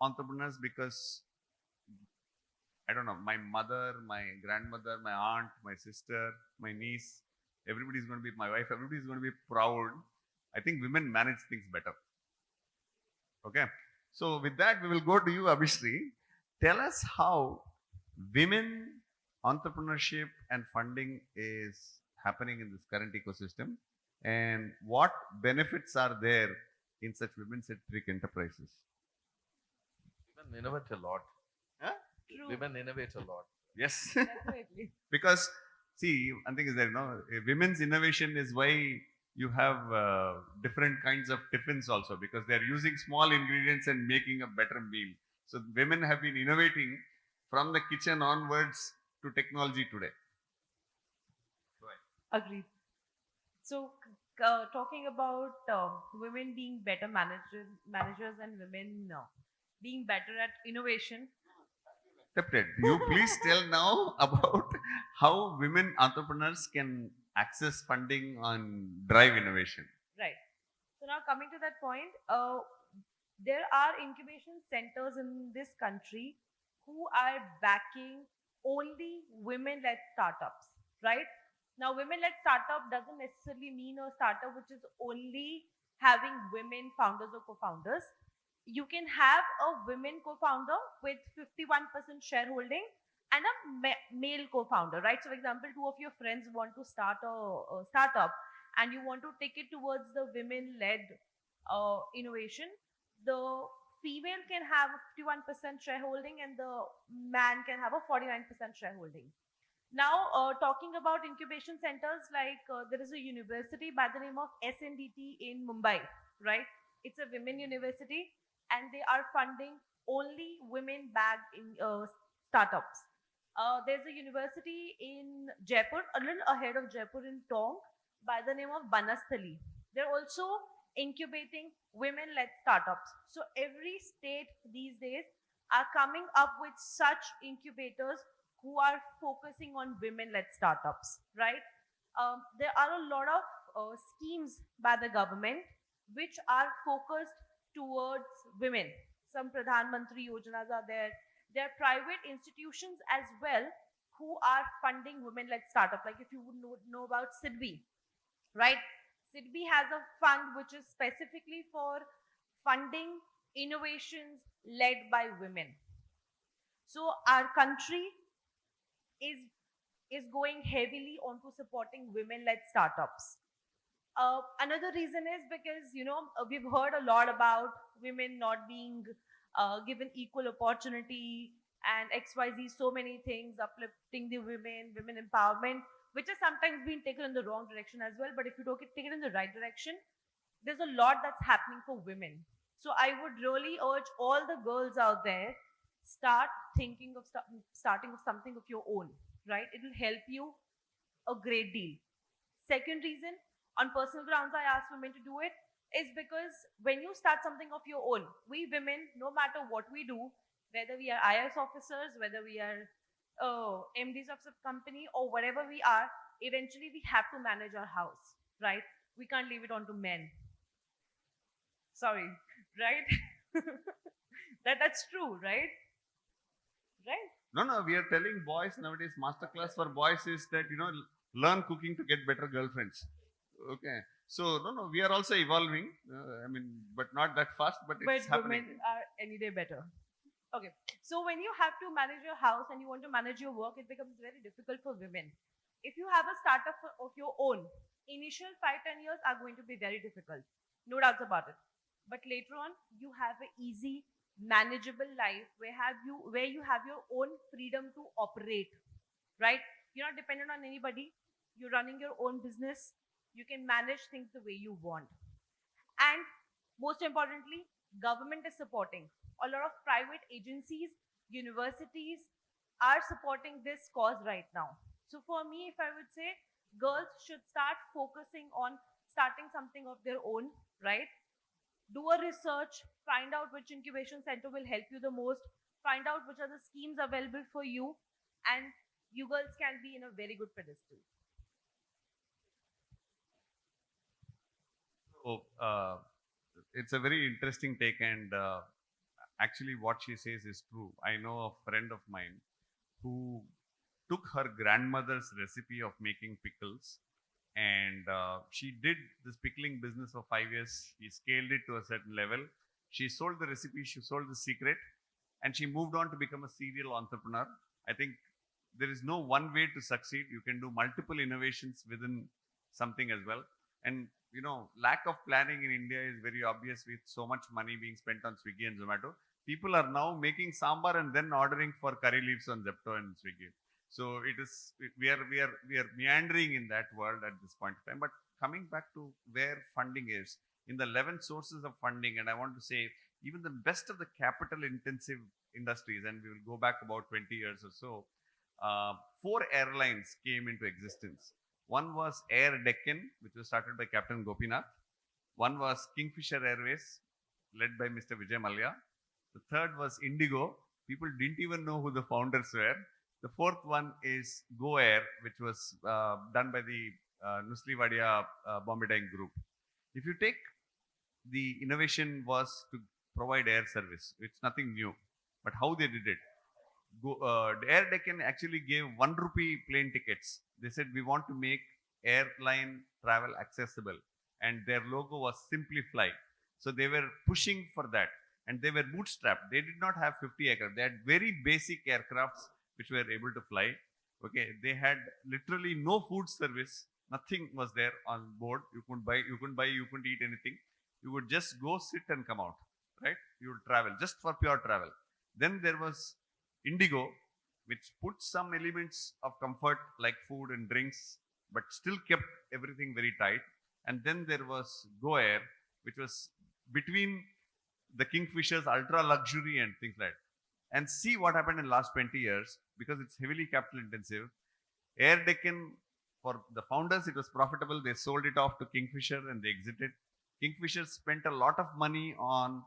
entrepreneurs because, I don't know, my mother, my grandmother, my aunt, my sister, my niece, everybody's going to be, my wife, everybody's going to be proud. I think women manage things better. Okay. So with that, we will go to you, Abhishree. Tell us how women entrepreneurship and funding is happening in this current ecosystem, and what benefits are there in such women-centric enterprises? Women innovate a lot. Huh? True. Women innovate a lot. Yes. Definitely. Because, see, one thing is that, women's innovation is why you have different kinds of tiffins also, because they're using small ingredients and making a better meal. So women have been innovating from the kitchen onwards to technology today. Agreed. So, talking about women being better managers and women being better at innovation. Accepted. You please tell now about how women entrepreneurs can access funding and drive innovation. Right. So now coming to that point, there are incubation centers in this country who are backing only women-led startups, right? Now, women-led startup doesn't necessarily mean a startup which is only having women founders or co-founders. You can have a women co-founder with 51% shareholding and a male co-founder, right? So, for example, two of your friends want to start a startup and you want to take it towards the women-led innovation. The female can have a 51% shareholding and the man can have a 49% shareholding. Now, talking about incubation centers, like there is a university by the name of SNDT in Mumbai, right? It's a women university and they are funding only women-backed in, startups. There's a university in Jaipur, a little ahead of Jaipur in Tong, by the name of Banasthali. They're also incubating women-led startups. So every state these days are coming up with such incubators who are focusing on women-led startups, right? There are a lot of schemes by the government which are focused towards women. Some Pradhan Mantri Yojanas are there. There are private institutions as well who are funding women-led startup. Like if you would know about SIDBI, right? SIDBI has a fund which is specifically for funding innovations led by women. So our country is going heavily onto supporting women-led startups. Another reason is because we've heard a lot about women not being given equal opportunity and XYZ, so many things, uplifting the women, women empowerment, which has sometimes been taken in the wrong direction as well. But if you take it in the right direction, there's a lot that's happening for women. So I would really urge all the girls out there, start thinking of starting of something of your own, right? It will help you a great deal. Second reason, on personal grounds, I ask women to do it is because when you start something of your own, we women, no matter what we do, whether we are IS officers, whether we are MDs of some company or whatever we are, eventually we have to manage our house, right? We can't leave it on to men. Sorry, right? That's true, right? Right? No, we are telling boys nowadays, masterclass for boys is that, learn cooking to get better girlfriends. Okay. So, no, we are also evolving. But not that fast, but it's But happening. women are any day better. Okay. So when you have to manage your house and you want to manage your work, it becomes very difficult for women. If you have a startup of your own, initial 5-10 years are going to be very difficult. No doubts about it. But later on, you have an easy, manageable life where you have your own freedom to operate, right? You're not dependent on anybody. You're running your own business. You can manage things the way you want. And most importantly, government is supporting. A lot of private agencies, universities are supporting this cause right now. So for me, if I would say, girls should start focusing on starting something of their own, right? Do a research, find out which incubation center will help you the most, find out which are the schemes available for you, and you girls can be in a very good pedestal. So, it's a very interesting take, and actually, what she says is true. I know a friend of mine who took her grandmother's recipe of making pickles, and she did this pickling business for 5 years. She scaled it to a certain level. She sold the recipe, she sold the secret, and she moved on to become a serial entrepreneur. I think there is no one way to succeed. You can do multiple innovations within something as well. And lack of planning in India is very obvious with so much money being spent on Swiggy and Zomato. People are now making sambar and then ordering for curry leaves on Zepto and Swiggy. So we are meandering in that world at this point of time. But coming back to where funding is, in the 11 sources of funding, and I want to say even the best of the capital intensive industries, and we will go back about 20 years or so, 4 airlines came into existence. One was Air Deccan, which was started by Captain Gopinath. One was Kingfisher Airways, led by Mr. Vijay Mallya. The third was Indigo. People didn't even know who the founders were. The fourth one is Go Air, which was done by the Nusli Wadia Bombay Dyeing Group. If you take the innovation was to provide air service. It's nothing new. But how they did it? Air Deccan actually gave 1 rupee plane tickets. They said, we want to make airline travel accessible. And their logo was Simply Fly. So they were pushing for that. And they were bootstrapped. They did not have 50 aircraft. They had very basic aircrafts which were able to fly. Okay, they had literally no food service. Nothing was there on board. You couldn't buy, you couldn't eat anything. You would just go sit and come out. right? You would travel just for pure travel. Then there was Indigo, which put some elements of comfort like food and drinks, but still kept everything very tight. And then there was Go Air, which was between the Kingfisher's ultra luxury and things like that. And see what happened in last 20 years, because it's heavily capital intensive. Air Deccan, for the founders, it was profitable. They sold it off to Kingfisher and they exited. Kingfisher spent a lot of money on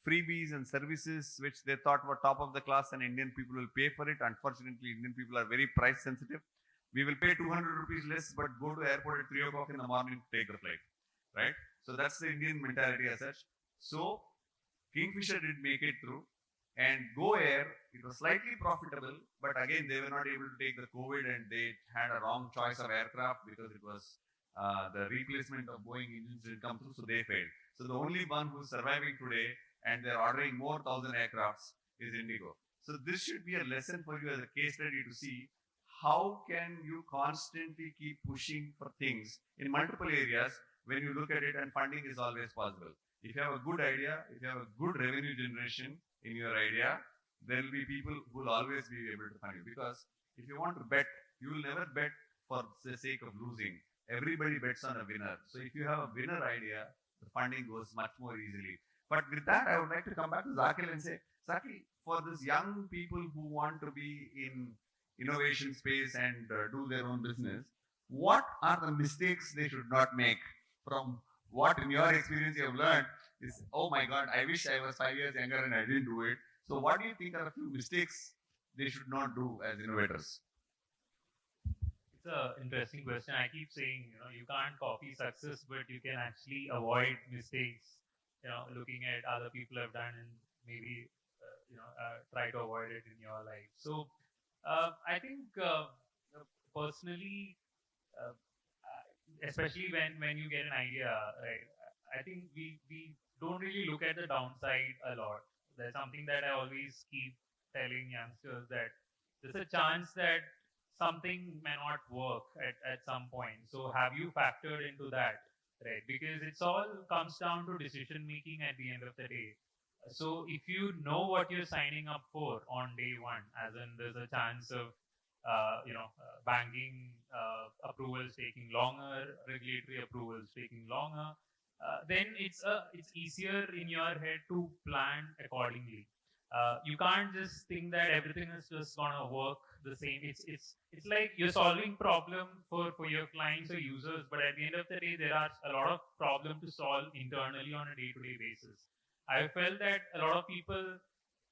freebies and services which they thought were top of the class and Indian people will pay for it. Unfortunately, Indian people are very price sensitive. We will pay 200 rupees less, but go to airport at 3 o'clock in the morning to take the flight, right? So that's the Indian mentality as such. So Kingfisher did make it through. And Go Air, it was slightly profitable, but again, they were not able to take the COVID and they had a wrong choice of aircraft because it was the replacement of Boeing engines didn't come through, so they failed. So the only one who's surviving today and they're ordering more 1,000 aircrafts is Indigo. So this should be a lesson for you as a case study to see how can you constantly keep pushing for things in multiple areas when you look at it, and funding is always possible. If you have a good idea, if you have a good revenue generation in your idea, there will be people who will always be able to fund you. Because if you want to bet, you will never bet for the sake of losing. Everybody bets on a winner. So if you have a winner idea, the funding goes much more easily. But with that, I would like to come back to Zakhil and say, Zakhil, for these young people who want to be in innovation space and do their own business, what are the mistakes they should not make? From what in your experience you have learned is, oh my God, I wish I was 5 years younger and I didn't do it. So what do you think are a few mistakes they should not do as innovators? It's an interesting question. I keep saying, you can't copy success, but you can actually avoid mistakes, looking at other people have done and maybe, try to avoid it in your life. So I think personally, especially when you get an idea, right? I think we don't really look at the downside a lot. There's something that I always keep telling youngsters, that there's a chance that something may not work at some point. So have you factored into that, right? Because it's all comes down to decision making at the end of the day. So if you know what you're signing up for on day one, as in there's a chance of banking approvals taking longer, regulatory approvals taking longer, then it's easier in your head to plan accordingly. You can't just think that everything is just gonna work the same. It's like you're solving problem for your clients or users, but at the end of the day, there are a lot of problems to solve internally on a day-to-day basis. I felt that a lot of people,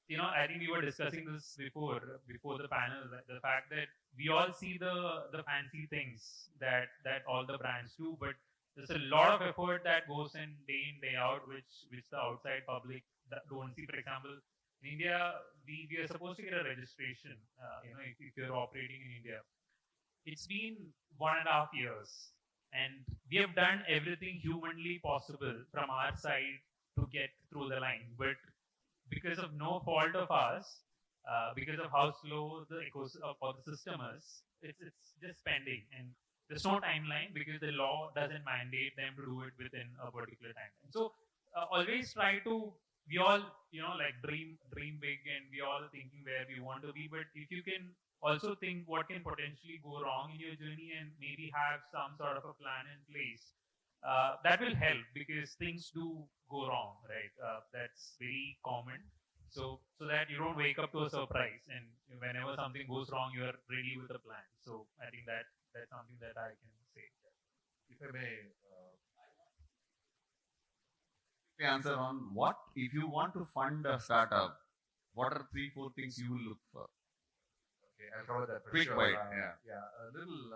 I think we were discussing this before the panel, the fact that we all see the fancy things that all the brands do, but there's a lot of effort that goes in day out, which the outside public don't see. For example, in India, we are supposed to get a registration. If you're operating in India, it's been 1.5 years, and we have done everything humanly possible from our side to get through the line, but because of no fault of ours, because of how slow the ecosystem or the system is, it's just pending, and there's no timeline because the law doesn't mandate them to do it within a particular timeline. So always try to, we all like dream big, and we all thinking where we want to be, but if you can also think what can potentially go wrong in your journey and maybe have some sort of a plan in place, that will help, because things do go wrong, right? That's very common. So that you don't wake up to a surprise, and whenever something goes wrong, you are ready with a plan. So I think that's something that I can say. If I may Answer on what, if you want to fund a startup, what are 3-4 things you will look for? Okay, I'll cover that for Quick sure. bite, A little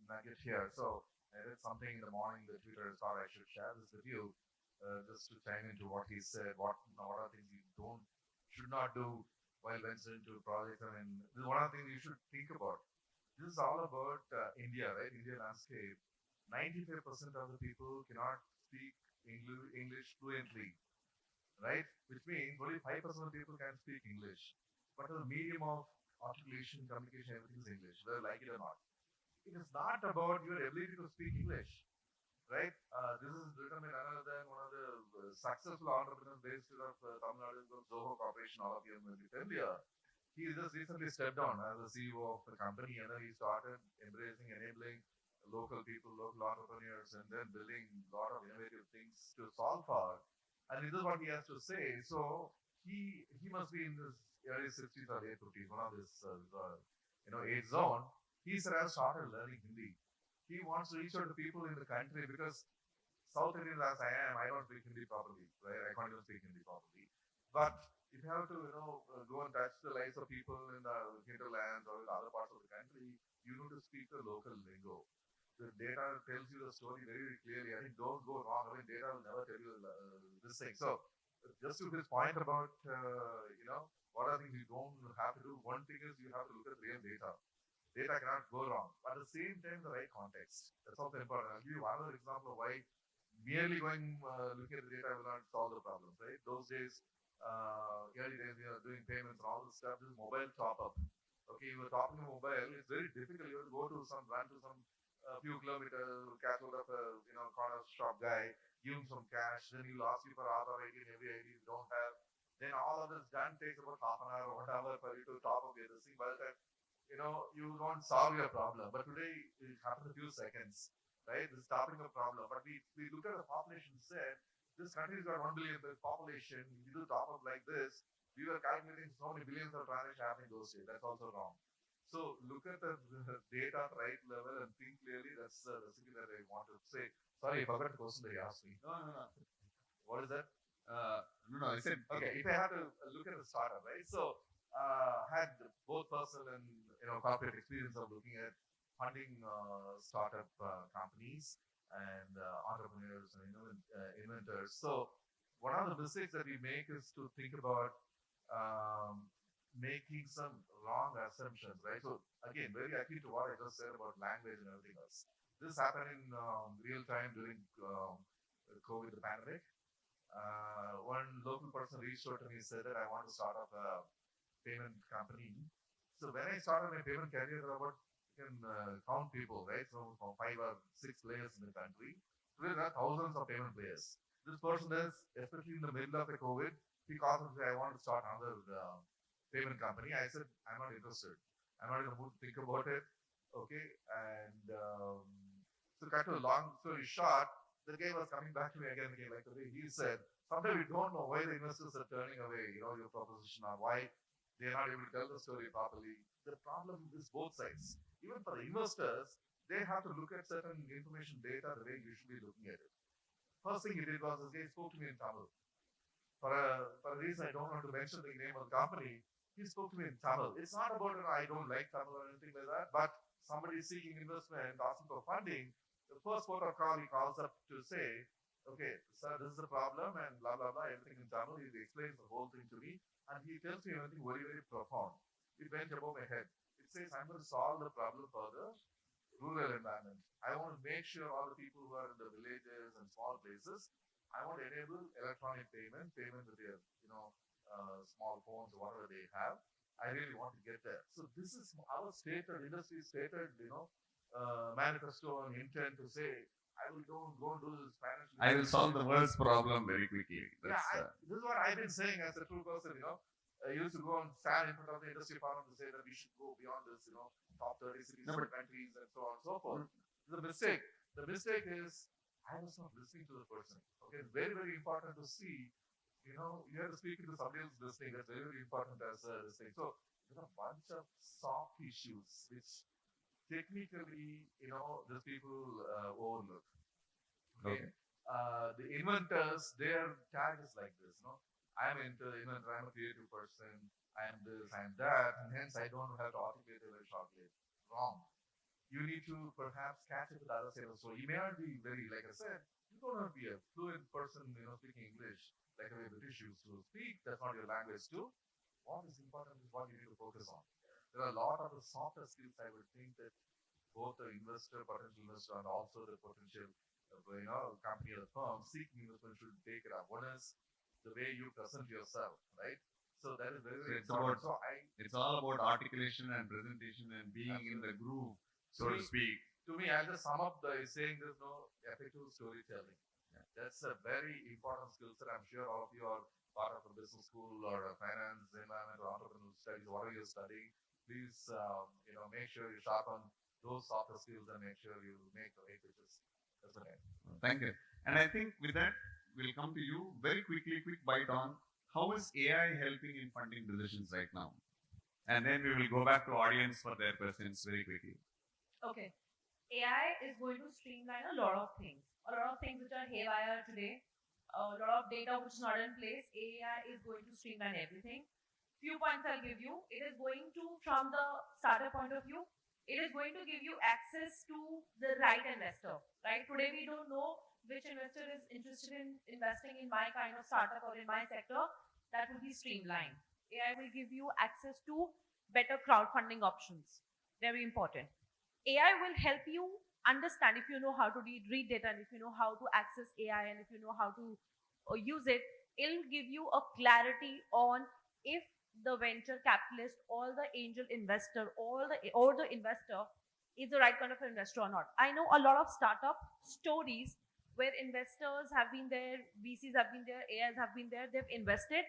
nugget here. So I read something in the morning that Twitter thought I should share this with you, just to chime into what he said. What are things you should not do while venturing into projects? I mean, this is one of the things you should think about. This is all about India, right? India landscape. 95% of the people cannot speak English fluently, right? Which means only 5% of people can speak English. But the medium of articulation, communication, everything is English, whether like it or not. It is not about your ability to speak English, right? This is written by none other than one of the successful entrepreneurs based out of Tamil Nadu, Zoho Corporation. All of you may be familiar. He just recently stepped down as the CEO of the company, and then he started embracing, enabling local people, local entrepreneurs, and then building a lot of innovative things to solve for. And this is what he has to say. So he must be in his early 60s or late 50s, one of this age zone. He said, "I started learning Hindi." He wants to reach out to people in the country because South Indian as I am, I don't speak Hindi properly, right? I can't even speak Hindi properly. But if you have to, go and touch the lives of people in the hinterlands or in other parts of the country, you need to speak the local lingo. The data tells you the story very, very clearly. I think don't go wrong. I mean, data will never tell you this thing. So, just to his point about, what are things you don't have to do, one thing is you have to look at real data. Data cannot go wrong. But at the same time, the right context. That's also important. I'll give you one other example of why merely going looking at the data will not solve the problems, right? Those days, early days, doing payments and all this stuff, this is mobile top up. Okay, you were talking to mobile, it's very difficult. You have to go to run to some few kilometers, catch hold of a corner shop guy, give him some cash, then he'll ask you for Aadhaar ID and every ID you don't have. Then all of this done takes about half an hour or 1 hour for you to top up everything. By the time you don't solve your problem. But today it happens in a few seconds, right? This is stopping a problem. But we look at the population said, this country's got 1 billion population. If you do top up like this, we were calculating so many billions of transactions happening those days. That's also wrong. So look at the data at right level and think clearly. That's the recipe that I want to say. Sorry, I forgot the question that you asked me. No. What is that? No, I said okay. If I have to look at the startup, right? So had both personal and corporate experience of looking at funding startup companies and entrepreneurs and inventors. So one of the mistakes that we make is to think about making some wrong assumptions, right? So again, very akin to what I just said about language and everything else. This happened in real time during COVID, the pandemic. One local person reached out to me and said that I want to start up a payment company. So when I started my payment career, about you can count people, right? So from 5 or 6 players in the country. Today there are thousands of payment players. This person is, especially in the middle of the COVID, he called and said, I want to start another payment company. I said, I'm not interested. I'm not in the mood to think about it. Okay. And so cut to a long story short, the guy was coming back to me again, like the way he said, sometimes we don't know why the investors are turning away, your proposition or why they're not able to tell the story properly. The problem is both sides. Even for the investors, they have to look at certain information data the way you should be looking at it. First thing he did was this guy spoke to me in Tamil. For a reason I don't want to mention the name of the company, he spoke to me in Tamil. It's not about I don't like Tamil or anything like that, but somebody seeking investment, asking for funding, the first port of call he calls up to say, okay, sir, this is the problem and blah, blah, blah, everything in Tamil. He explains the whole thing to me and he tells me anything very, very profound. It went above my head. It says, I'm going to solve the problem for the rural environment. I want to make sure all the people who are in the villages and small places, I want to enable electronic payment with their, small phones or whatever they have. I really want to get there. So this is our stated, industry stated, manifesto and intent to say, I will go and do this financial. I will solve the world's problem very quickly. This is what I've been saying as a true person, I used to go and stand in front of the industry forum to say that we should go beyond this, top 30 cities and countries and so on and so forth. The mistake. The mistake is I was not listening to the person. Okay, it's very, very important to see, you have to speak to somebody else listening. That's very, very important as this thing. So there are a bunch of soft issues which technically, these people overlook. Okay. The inventors, their tag is like this, I'm into inventor, I'm a creative person, I'm this, I'm that, and hence I don't have to articulate it very shortly. Wrong. You need to perhaps catch it with other sales. So you may not be very, like I said, you don't have to be a fluent person, speaking English like the way British used to speak. That's not your language too. What is important is what you need to focus on. There are a lot of the softer skills I would think that both the investor, potential investor, and also the potential, company or firm seeking investment should take it up. One is the way you present yourself, right? So that is very, very important. It's all about articulation and presentation and being in the groove, so to speak. to me, I'll just sum up by saying there's no effective storytelling. That's a very important skill set. I'm sure all of you are part of a business school or a finance, environment, or entrepreneurial studies, whatever you're studying. Please, make sure you sharpen those softer skills and make sure you make the right pitches. That's what I mean. Thank you. And I think with that, we'll come to you very quickly, quick bite on how is AI helping in funding decisions right now? And then we will go back to audience for their questions very quickly. Okay. AI is going to streamline a lot of things. A lot of things which are haywire today. A lot of data which is not in place. AI is going to streamline everything. Few points I'll give you. It is going to, from the startup point of view, it is going to give you access to the right investor. Right? Today we don't know which investor is interested in investing in my kind of startup or in my sector. That will be streamlined. AI will give you access to better crowdfunding options. Very important. AI will help you understand, if you know how to read data, and if you know how to access AI, and if you know how to use it, it'll give you a clarity on if the venture capitalist or the angel investor or the investor is the right kind of investor or not. I know a lot of startup stories where investors have been there, VCs have been there, AIs have been there, they've invested,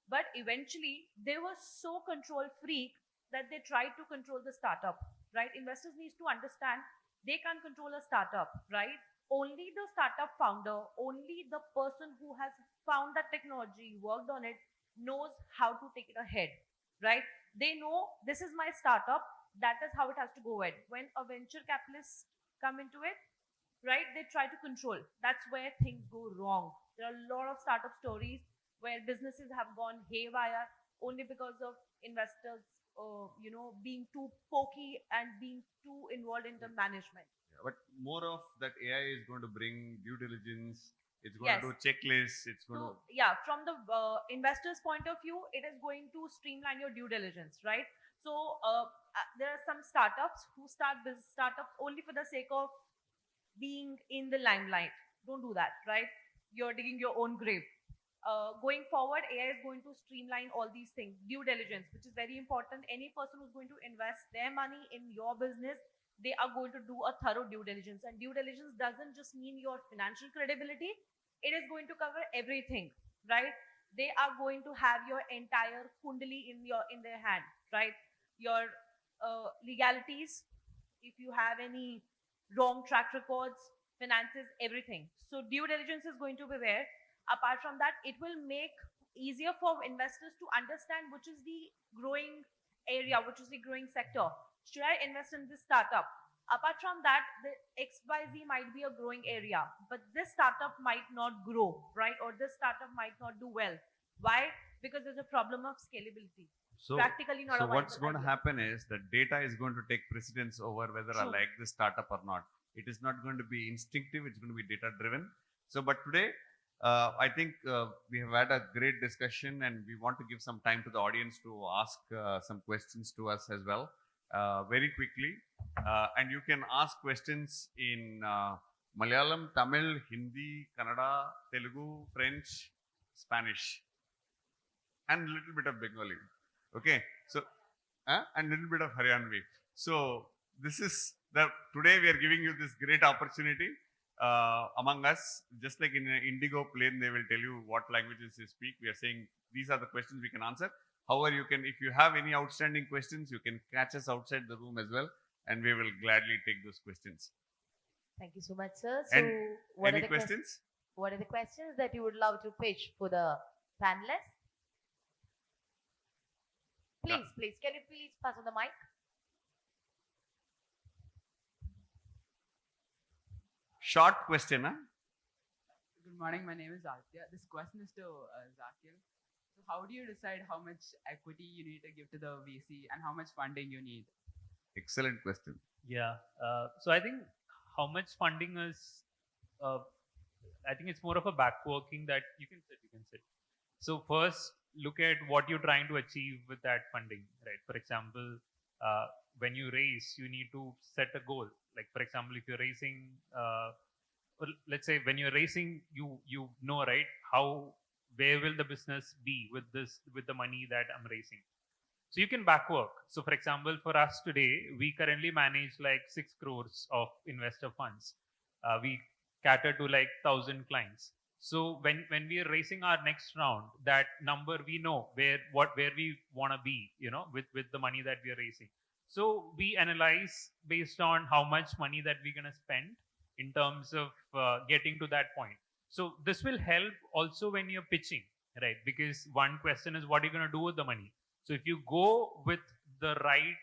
but eventually they were so control freak that they tried to control the startup. Right? Investors need to understand they can't control a startup, right? Only the startup founder, only the person who has found that technology, worked on it, knows how to take it ahead, right? They know this is my startup, that is how it has to go ahead. When a venture capitalist come into it, right, they try to control. That's where things go wrong. There are a lot of startup stories where businesses have gone haywire only because of investors being too pokey and being too involved in the management. Yeah, but more of that AI is going to bring due diligence. It's going to do checklists. It's going to. Yeah, from the investor's point of view, it is going to streamline your due diligence, right? So there are some startups who start this startup only for the sake of being in the limelight. Don't do that, right? You're digging your own grave. Going forward, AI is going to streamline all these things. Due diligence, which is very important. Any person who's going to invest their money in your business, they are going to do a thorough due diligence. And due diligence doesn't just mean your financial credibility. It is going to cover everything, right? They are going to have your entire kundali in their hand, right? Your legalities, if you have any wrong track records, finances, everything. So due diligence is going to be there. Apart from that, it will make easier for investors to understand which is the growing area, which is the growing sector. Should I invest in this startup? Apart from that, the XYZ might be a growing area, but this startup might not grow, right? Or this startup might not do well. Why? Because there's a problem of scalability. So, Practically not. So what's going to happen is that data is going to take precedence over whether I like this startup or not. It is not going to be instinctive. It's going to be data driven. So, but today, I think we have had a great discussion, and we want to give some time to the audience to ask some questions to us as well, very quickly. And you can ask questions in Malayalam, Tamil, Hindi, Kannada, Telugu, French, Spanish, and a little bit of Bengali. Okay, so and a little bit of Haryanvi. So this is today we are giving you this great opportunity. Among us, just like in an Indigo plane, they will tell you what languages you speak. We are saying these are the questions we can answer. However, you can, if you have any outstanding questions, you can catch us outside the room as well, and we will gladly take those questions. Thank you so much, sir. So, And any questions? What are the questions that you would love to pitch for the panelists? Please, can you please pass on the mic? Short question, huh? Good morning, my name is Aditya. This question is to Zakhil. So how do you decide how much equity you need to give to the VC and how much funding you need? Excellent question. Yeah. So I think how much funding is, I think it's more of a backworking that you can sit. So first, look at what you're trying to achieve with that funding, right? For example, when you raise, you need to set a goal. Like, for example, if you're raising, or let's say when you're raising, you know, right, where will the business be with the money that I'm raising? So you can back work. So for example, for us today, we currently manage like 6 crores of investor funds. We cater to like 1,000 clients. So when we are raising our next round, that number we know where we want to be, with the money that we are raising. So we analyze based on how much money that we're gonna spend in terms of getting to that point. So this will help also when you're pitching, right? Because one question is what are you gonna do with the money. So if you go with the right,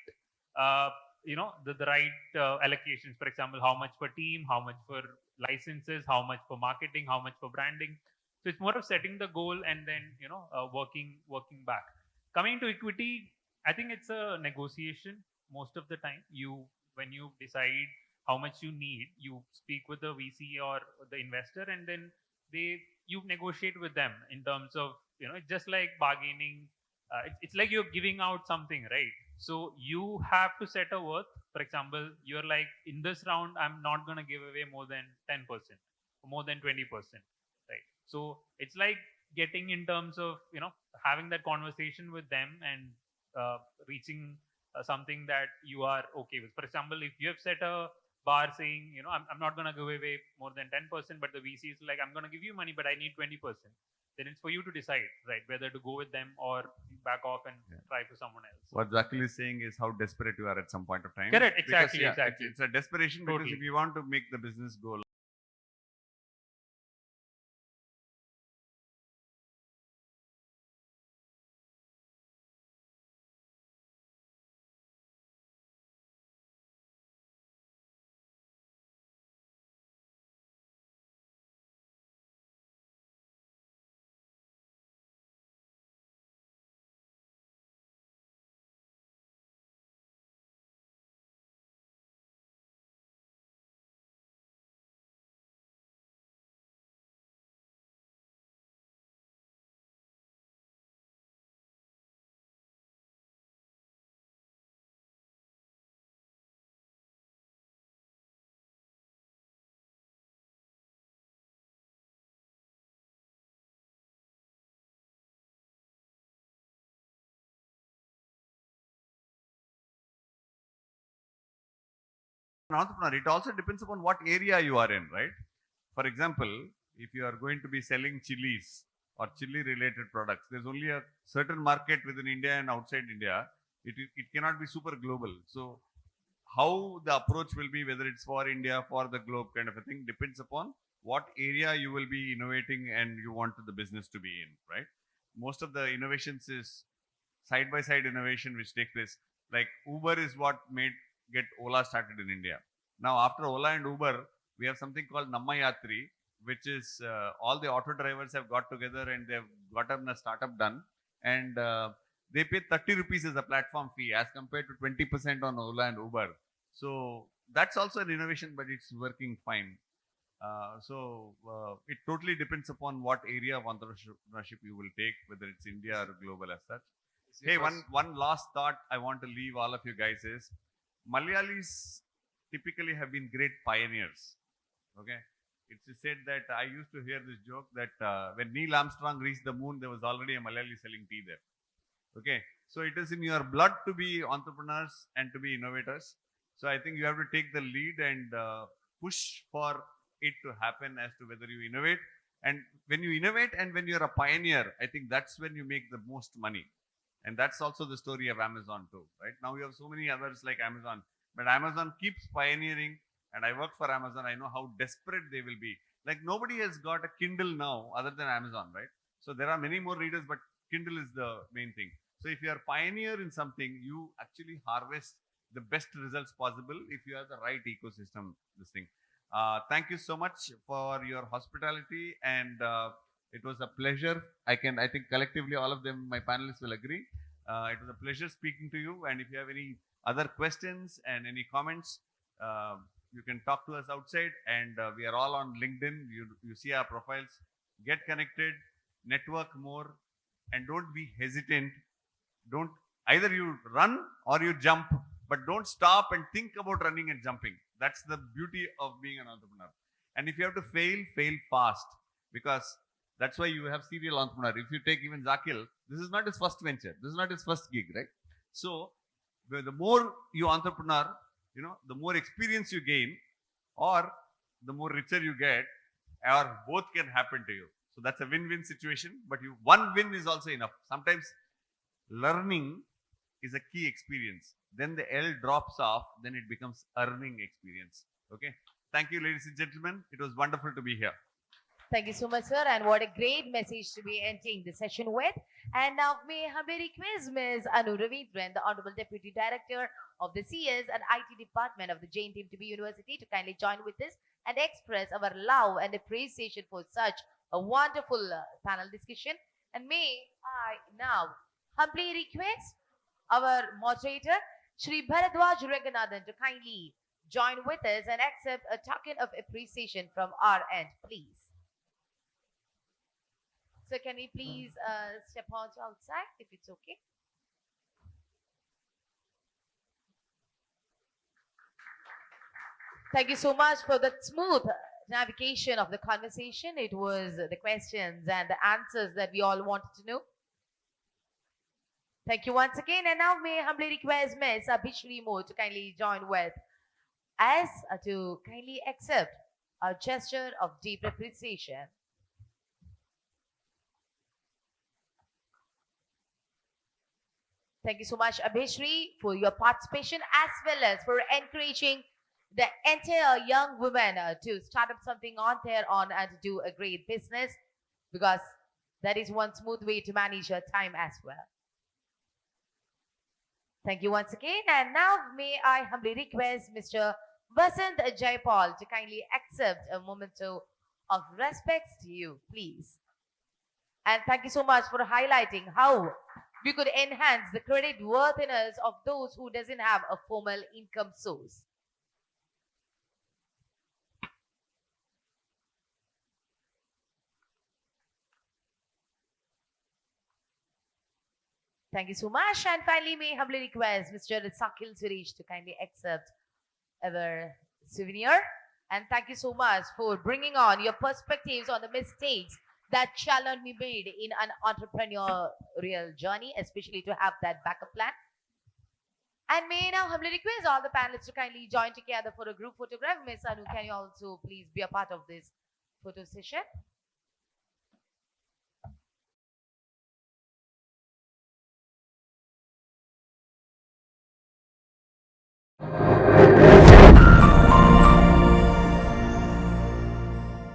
the right allocations, for example, how much for team, how much for licenses, how much for marketing, how much for branding. So it's more of setting the goal and then working back. Coming to equity, I think it's a negotiation most of the time. When you decide how much you need, you speak with the VC or the investor, and then you negotiate with them in terms of just like bargaining. It's like you're giving out something, right? So you have to set a worth. For example, you're like, in this round, I'm not going to give away more than 10% or more than 20%, right? So it's like getting in terms of, having that conversation with them and reaching something that you are okay with. For example, if you have set a bar saying, I'm not going to give away more than 10%, but the VC is like, I'm going to give you money, but I need 20%. Then it's for you to decide, right, whether to go with them or back off and try for someone else. What Zakhil is saying is how desperate you are at some point of time. Correct, exactly, Because, exactly. It's a desperation because Totally. if you want to make the business go an entrepreneur, it also depends upon what area you are in, right? For example, if you are going to be selling chilies or chili related products, there's only a certain market within India and outside India. It cannot be super global. So how the approach will be, whether it's for India, for the globe kind of a thing, depends upon what area you will be innovating and you want the business to be in, right? Most of the innovations is side by side innovation which takes place. Like Uber is what made get Ola started in India. Now after Ola and Uber, we have something called Nammayatri, which is all the auto drivers have got together and they've gotten a startup done, and they pay 30 rupees as a platform fee as compared to 20% on Ola and Uber. So that's also an innovation, but it's working fine. It totally depends upon what area of entrepreneurship you will take, whether it's India or global as such. Hey, one last thought I want to leave all of you guys is Malayalis typically have been great pioneers. Okay, it's said that I used to hear this joke that when Neil Armstrong reached the moon, there was already a Malayali selling tea there. Okay, so it is in your blood to be entrepreneurs and to be innovators. So I think you have to take the lead and push for it to happen as to whether you innovate. And when you innovate and when you're a pioneer, I think that's when you make the most money. And that's also the story of Amazon too, right? Now you have so many others like Amazon, but Amazon keeps pioneering. And I work for Amazon. I know how desperate they will be. Like nobody has got a Kindle now other than Amazon, right? So there are many more readers, but Kindle is the main thing. So if you are pioneer in something, you actually harvest the best results possible if you have the right ecosystem. This thing. Thank you so much for your hospitality, and it was a pleasure. I think collectively all of them, my panelists will agree. It was a pleasure speaking to you. And if you have any other questions and any comments, you can talk to us outside, and we are all on LinkedIn. You see our profiles. Get connected, network more, and don't be hesitant. Don't either you run or you jump, but don't stop and think about running and jumping. That's the beauty of being an entrepreneur. And if you have to fail, fail fast, because that's why you have serial entrepreneur. If you take even Zakhil, this is not his first venture. This is not his first gig, right? So the more you entrepreneur, the more experience you gain, or the more richer you get, or both can happen to you. So that's a win-win situation. But one win is also enough. Sometimes learning is a key experience. Then the L drops off, then it becomes earning experience. Okay. Thank you, ladies and gentlemen. It was wonderful to be here. Thank you so much, sir. And what a great message to be ending the session with. And now may I humbly request Ms. Anu Ravindran, the Honorable Deputy Director of the CS and IT Department of the Jain Team to be University, to kindly join with us and express our love and appreciation for such a wonderful panel discussion. And may I now humbly request our moderator, Shri Bharathwaj Ranganathan, to kindly join with us and accept a token of appreciation from our end, please. So can we please step on to outside if it's okay? Thank you so much for the smooth navigation of the conversation. It was the questions and the answers that we all wanted to know. Thank you once again. And now may I humbly request Ms. Abhishree to kindly join with us to kindly accept a gesture of deep appreciation. Thank you so much, Abhishree, for your participation as well as for encouraging the entire young women to start up something on their own and to do a great business, because that is one smooth way to manage your time as well. Thank you once again. And now may I humbly request Mr. Vasanth Jeyapaul to kindly accept a memento of respect to you, please. And thank you so much for highlighting how we could enhance the credit worthiness of those who doesn't have a formal income source. Thank you so much. And finally, may I humbly request Mr. Zakhil Suresh to kindly accept our souvenir. And thank you so much for bringing on your perspectives on the mistakes that shall not be made in an entrepreneurial journey, especially to have that backup plan. And may I now humbly request all the panelists to kindly join together for a group photograph. Ms. Anu, can you also please be a part of this photo session?